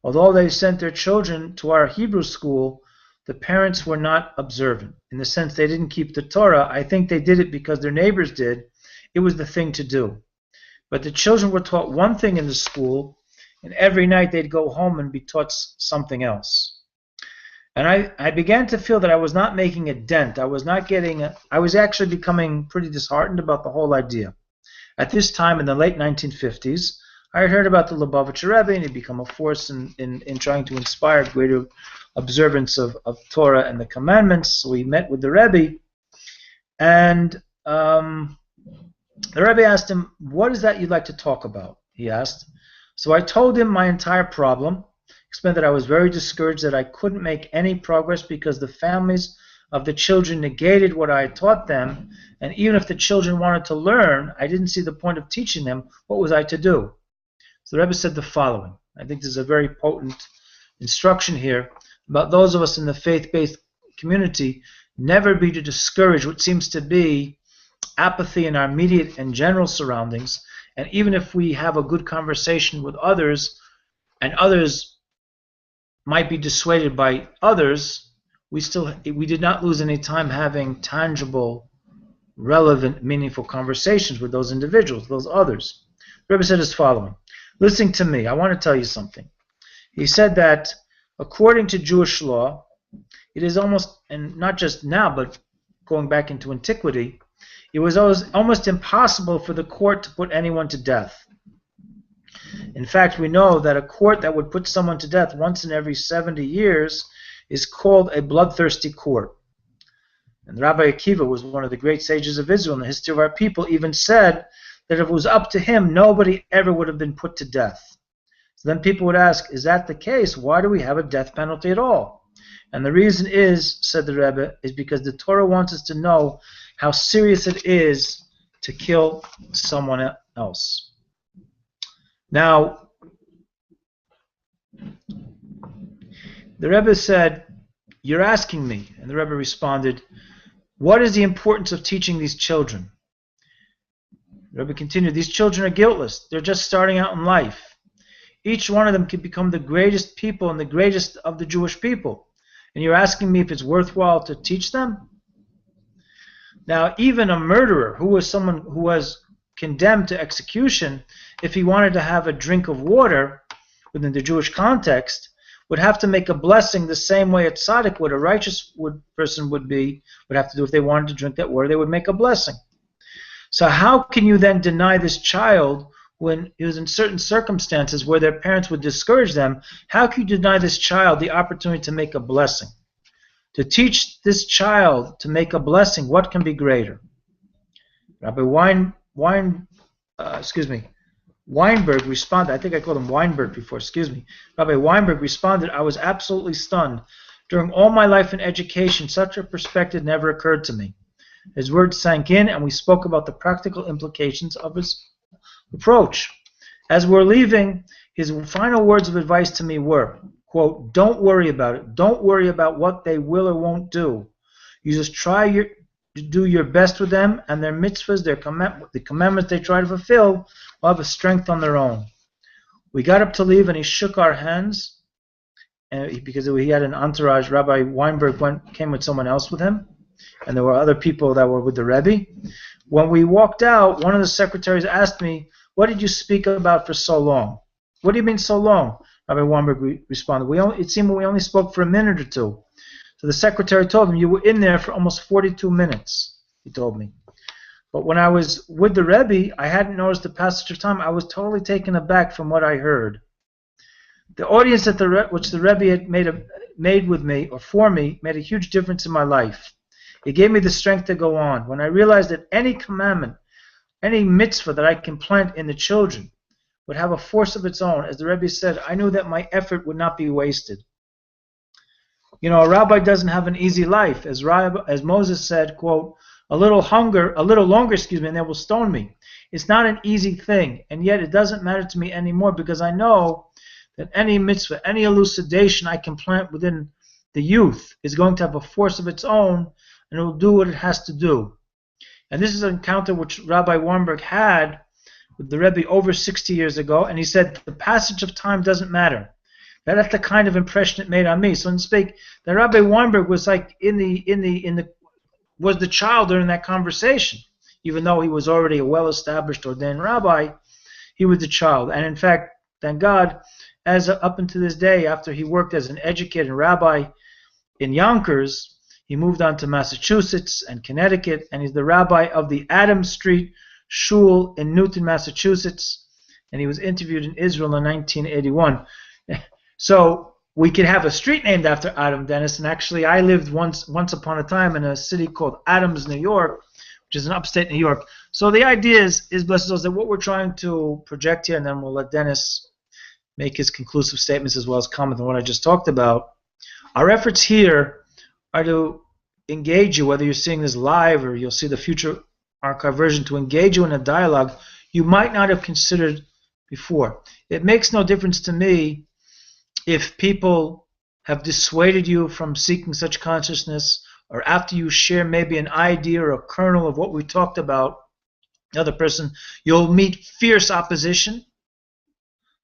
Although they sent their children to our Hebrew school, the parents were not observant. In the sense they didn't keep the Torah. I think they did it because their neighbors did. It was the thing to do. But the children were taught one thing in the school, and every night they'd go home and be taught something else. And I began to feel that I was not making a dent. I was actually becoming pretty disheartened about the whole idea. At this time, in the late 1950s, I had heard about the Lubavitcher Rebbe, and he'd become a force in trying to inspire greater observance of Torah and the commandments. So we met with the Rebbe, and the Rebbe asked him, "What is that you'd like to talk about?" He asked. So I told him my entire problem, explained that I was very discouraged that I couldn't make any progress because the families of the children negated what I had taught them, and even if the children wanted to learn, I didn't see the point of teaching them. What was I to do? So the Rebbe said the following. I think this is a very potent instruction here about those of us in the faith-based community. Never be to discourage what seems to be apathy in our immediate and general surroundings, and even if we have a good conversation with others, and others might be dissuaded by others, we did not lose any time having tangible, relevant, meaningful conversations with those individuals, those others. The Rebbe said as following. Listening to me, I want to tell you something. He said that according to Jewish law, it is almost, and not just now, but going back into antiquity, it was almost impossible for the court to put anyone to death. In fact, we know that a court that would put someone to death once in every 70 years is called a bloodthirsty court. And Rabbi Akiva was one of the great sages of Israel in the history of our people, even said that if it was up to him, nobody ever would have been put to death. So then people would ask, is that the case? Why do we have a death penalty at all? And the reason is, said the Rebbe, is because the Torah wants us to know how serious it is to kill someone else. Now, the Rebbe said, you're asking me, and the Rebbe responded, what is the importance of teaching these children? The Rebbe continued, these children are guiltless. They're just starting out in life. Each one of them could become the greatest people and the greatest of the Jewish people. And you're asking me if it's worthwhile to teach them? Now, even a murderer who was someone who was condemned to execution, if he wanted to have a drink of water within the Jewish context, would have to make a blessing the same way a tzaddik would, a righteous person would have to do if they wanted to drink that water, they would make a blessing. So how can you then deny this child when it was in certain circumstances where their parents would discourage them? How can you deny this child the opportunity to make a blessing? To teach this child to make a blessing, what can be greater? Rabbi Weinberg responded, I think I called him Weinberg before, Rabbi Weinberg responded, I was absolutely stunned. During all my life in education, such a perspective never occurred to me. His words sank in, and we spoke about the practical implications of his approach. As we're leaving, his final words of advice to me were, quote, don't worry about it. Don't worry about what they will or won't do. You just try to do your best with them, and their mitzvahs, the commandments they try to fulfill, will have a strength on their own. We got up to leave, and he shook our hands, and because he had an entourage. Rabbi Weinberg came with someone else with him, and there were other people that were with the Rebbe. When we walked out, one of the secretaries asked me, what did you speak about for so long? What do you mean so long? Rabbi Weinberg responded, it seemed we only spoke for a minute or two. So the secretary told him, you were in there for almost 42 minutes, he told me. But when I was with the Rebbe, I hadn't noticed the passage of time. I was totally taken aback from what I heard. The audience which the Rebbe had made with me, or for me, made a huge difference in my life. It gave me the strength to go on. When I realized that any commandment, any mitzvah that I can plant in the children would have a force of its own, as the Rebbe said, I knew that my effort would not be wasted. You know, a rabbi doesn't have an easy life. As Moses said, quote, a little longer, and they will stone me. It's not an easy thing, and yet it doesn't matter to me anymore because I know that any mitzvah, any elucidation I can plant within the youth is going to have a force of its own, and it will do what it has to do. And this is an encounter which Rabbi Weinberg had with the Rebbe over 60 years ago, and he said the passage of time doesn't matter. That's the kind of impression it made on me. So to speak, the Rabbi Weinberg was like was the child during that conversation. Even though he was already a well-established ordained rabbi, he was the child. And in fact, thank God, as up until this day, after he worked as an educated rabbi in Yonkers, he moved on to Massachusetts and Connecticut, and he's the rabbi of the Adams Street Shul in Newton, Massachusetts, and he was interviewed in Israel in 1981. So we could have a street named after Adam Dennis, and actually I lived once upon a time in a city called Adams, New York, which is in upstate New York. So the idea is blessed those that what we're trying to project here, and then we'll let Dennis make his conclusive statements as well as comment on what I just talked about. Our efforts here are to engage you, whether you're seeing this live or you'll see the future archive version, to engage you in a dialogue you might not have considered before. It makes no difference to me if people have dissuaded you from seeking such consciousness, or after you share maybe an idea or a kernel of what we talked about, the other person, you'll meet fierce opposition.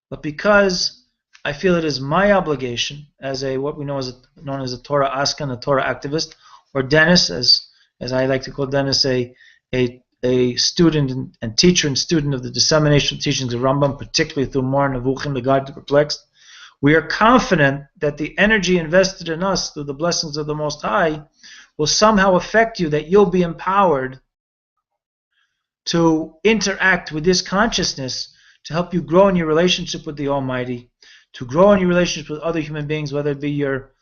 But because I feel it is my obligation as what we know as known as a Torah askan, a Torah activist, or Dennis, as I like to call Dennis, a student and teacher and student of the dissemination of teachings of Rambam, particularly through Mar Nevuchim, the God to Perplexed, we are confident that the energy invested in us through the blessings of the Most High will somehow affect you, that you'll be empowered to interact with this consciousness to help you grow in your relationship with the Almighty, to grow in your relationship with other human beings, whether it be your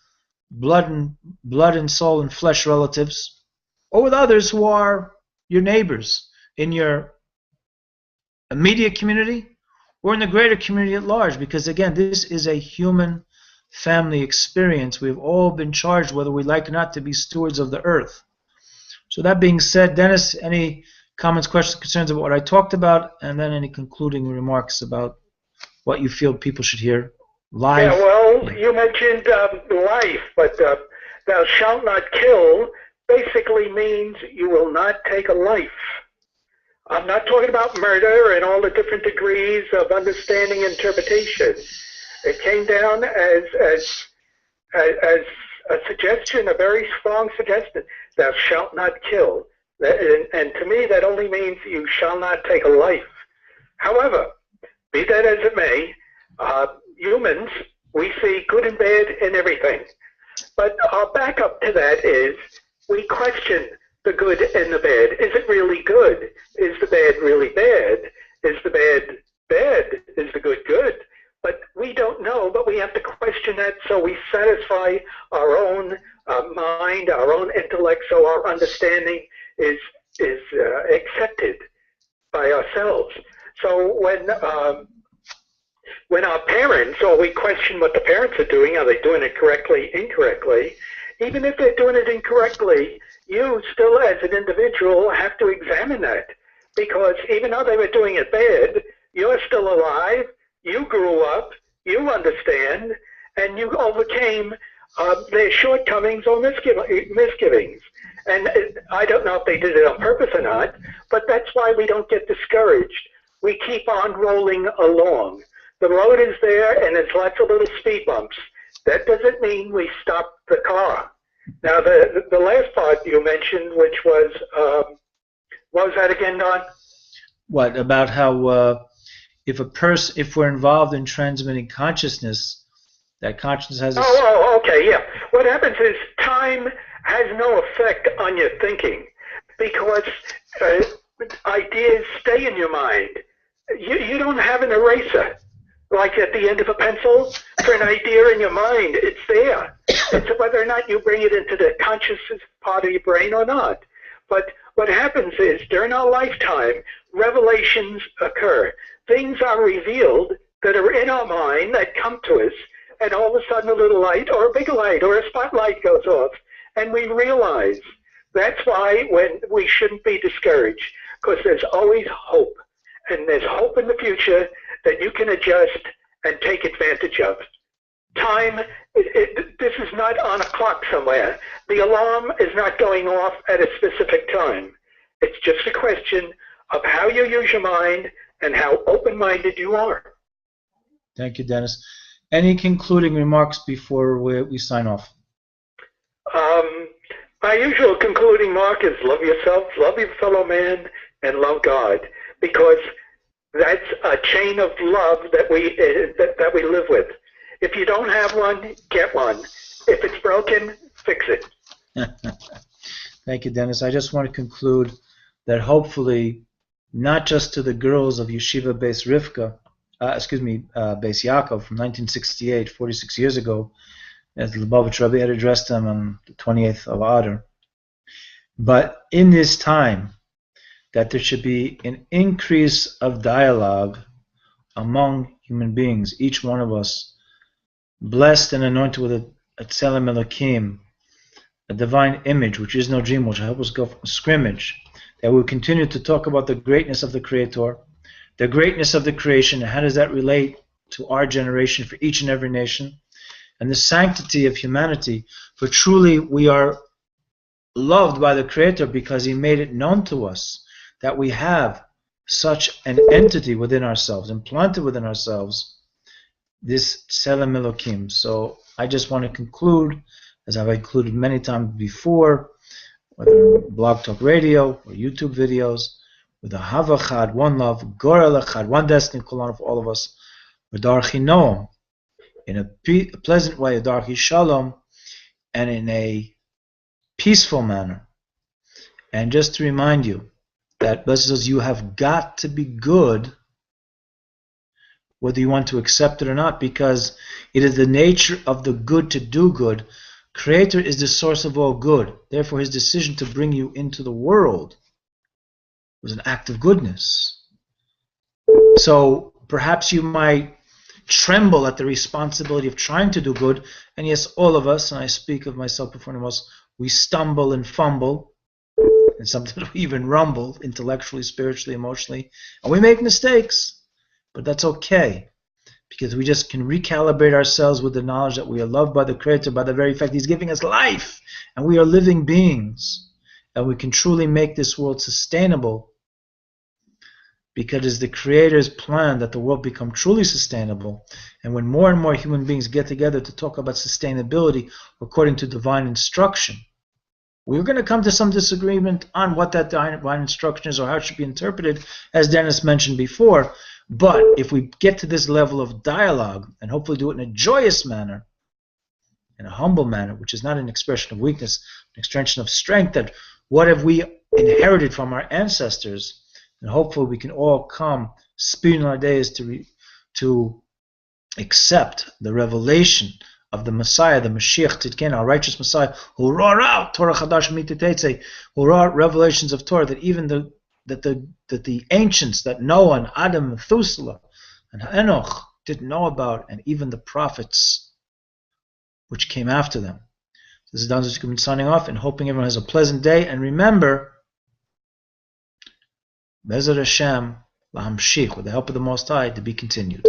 blood and soul and flesh relatives, or with others who are your neighbors in your immediate community or in the greater community at large. Because again, this is a human family experience. We've all been charged, whether we like or not, to be stewards of the earth. So that being said, Dennis, any comments, questions, concerns about what I talked about, and then any concluding remarks about what you feel people should hear live? Yeah, well, you mentioned life, but thou shalt not kill basically means you will not take a life. I'm not talking about murder and all the different degrees of understanding and interpretation. It came down as a suggestion, a very strong suggestion, thou shalt not kill. And to me, that only means you shall not take a life. However, be that as it may, humans, we see good and bad in everything. But our backup to that is we question the good and the bad. Is it really good? Is the bad really bad? Is the bad bad? Is the good good? But we don't know, but we have to question that so we satisfy our own mind, our own intellect, so our understanding is accepted by ourselves. So when our parents, or we question what the parents are doing, are they doing it correctly, incorrectly, even if they're doing it incorrectly, you still as an individual have to examine that. Because even though they were doing it bad, you're still alive, you grew up, you understand, and you overcame their shortcomings or misgivings. And I don't know if they did it on purpose or not, but that's why we don't get discouraged. We keep on rolling along. The road is there, and there's lots of little speed bumps. That doesn't mean we stop the car. Now, the last part you mentioned, which was, what was that again, Don? What about how if we're involved in transmitting consciousness, that consciousness has a... okay, yeah. What happens is time has no effect on your thinking because ideas stay in your mind. You don't have an eraser. Like at the end of a pencil, for an idea in your mind, it's there. It's whether or not you bring it into the consciousness part of your brain or not. But what happens is, during our lifetime, revelations occur. Things are revealed that are in our mind that come to us, and all of a sudden a little light or a big light or a spotlight goes off, and we realize. That's why we shouldn't be discouraged, because there's always hope. And there's hope in the future that you can adjust and take advantage of. Time, this is not on a clock somewhere. The alarm is not going off at a specific time. It's just a question of how you use your mind and how open-minded you are. Thank you, Dennis. Any concluding remarks before we sign off? My usual concluding remark is love yourself, love your fellow man, and love God, because that's a chain of love that we live with. If you don't have one, get one. If it's broken, fix it. Thank you, Dennis. I just want to conclude that hopefully, not just to the girls of Yeshiva Beis Rivka, Beis Yaakov from 1968, 46 years ago, as the Lubavitch Rebbe had addressed them on the 28th of Adar, but in this time, that there should be an increase of dialogue among human beings, each one of us, blessed and anointed with a Tzelem Elokim, a divine image, which is no dream, which will help us go from scrimmage, that we'll continue to talk about the greatness of the Creator, the greatness of the creation, and how does that relate to our generation for each and every nation, and the sanctity of humanity, for truly we are loved by the Creator because He made it known to us that we have such an entity within ourselves, implanted within ourselves, this Tzelem Elokim. So I just want to conclude, as I've included many times before, whether Blog Talk Radio or YouTube videos, with a Hava Chad, one love, Gorel Echad, one destiny, Kulan for all of us, V'darchi Noam, in a pleasant way, V'darchi Shalom, and in a peaceful manner. And just to remind you that, blessed, you have got to be good, whether you want to accept it or not, because it is the nature of the good to do good. Creator is the source of all good. Therefore, His decision to bring you into the world was an act of goodness. So perhaps you might tremble at the responsibility of trying to do good. And yes, all of us, and I speak of myself before the most, we stumble and fumble, and sometimes we even rumble intellectually, spiritually, emotionally, and we make mistakes. But that's okay, because we just can recalibrate ourselves with the knowledge that we are loved by the Creator, by the very fact He's giving us life, and we are living beings, and we can truly make this world sustainable, because it's the Creator's plan that the world become truly sustainable. And when more and more human beings get together to talk about sustainability according to divine instruction, we're going to come to some disagreement on what that divine instruction is or how it should be interpreted, as Dennis mentioned before. But if we get to this level of dialogue, and hopefully do it in a joyous manner, in a humble manner, which is not an expression of weakness, an expression of strength, that what have we inherited from our ancestors, and hopefully we can all come, speeding our days to accept the revelation of the Messiah, the Mashiach Tzidkenu, our righteous Messiah, who roar out Torah Chadash Mitetetze, who roar out revelations of Torah, that even the ancients, that Noah and Adam, Methuselah, and Enoch didn't know about, and even the prophets which came after them. This is Don Zutzkum signing off and hoping everyone has a pleasant day. And remember, Be'ezrat Hashem, Lahamshich, with the help of the Most High, to be continued.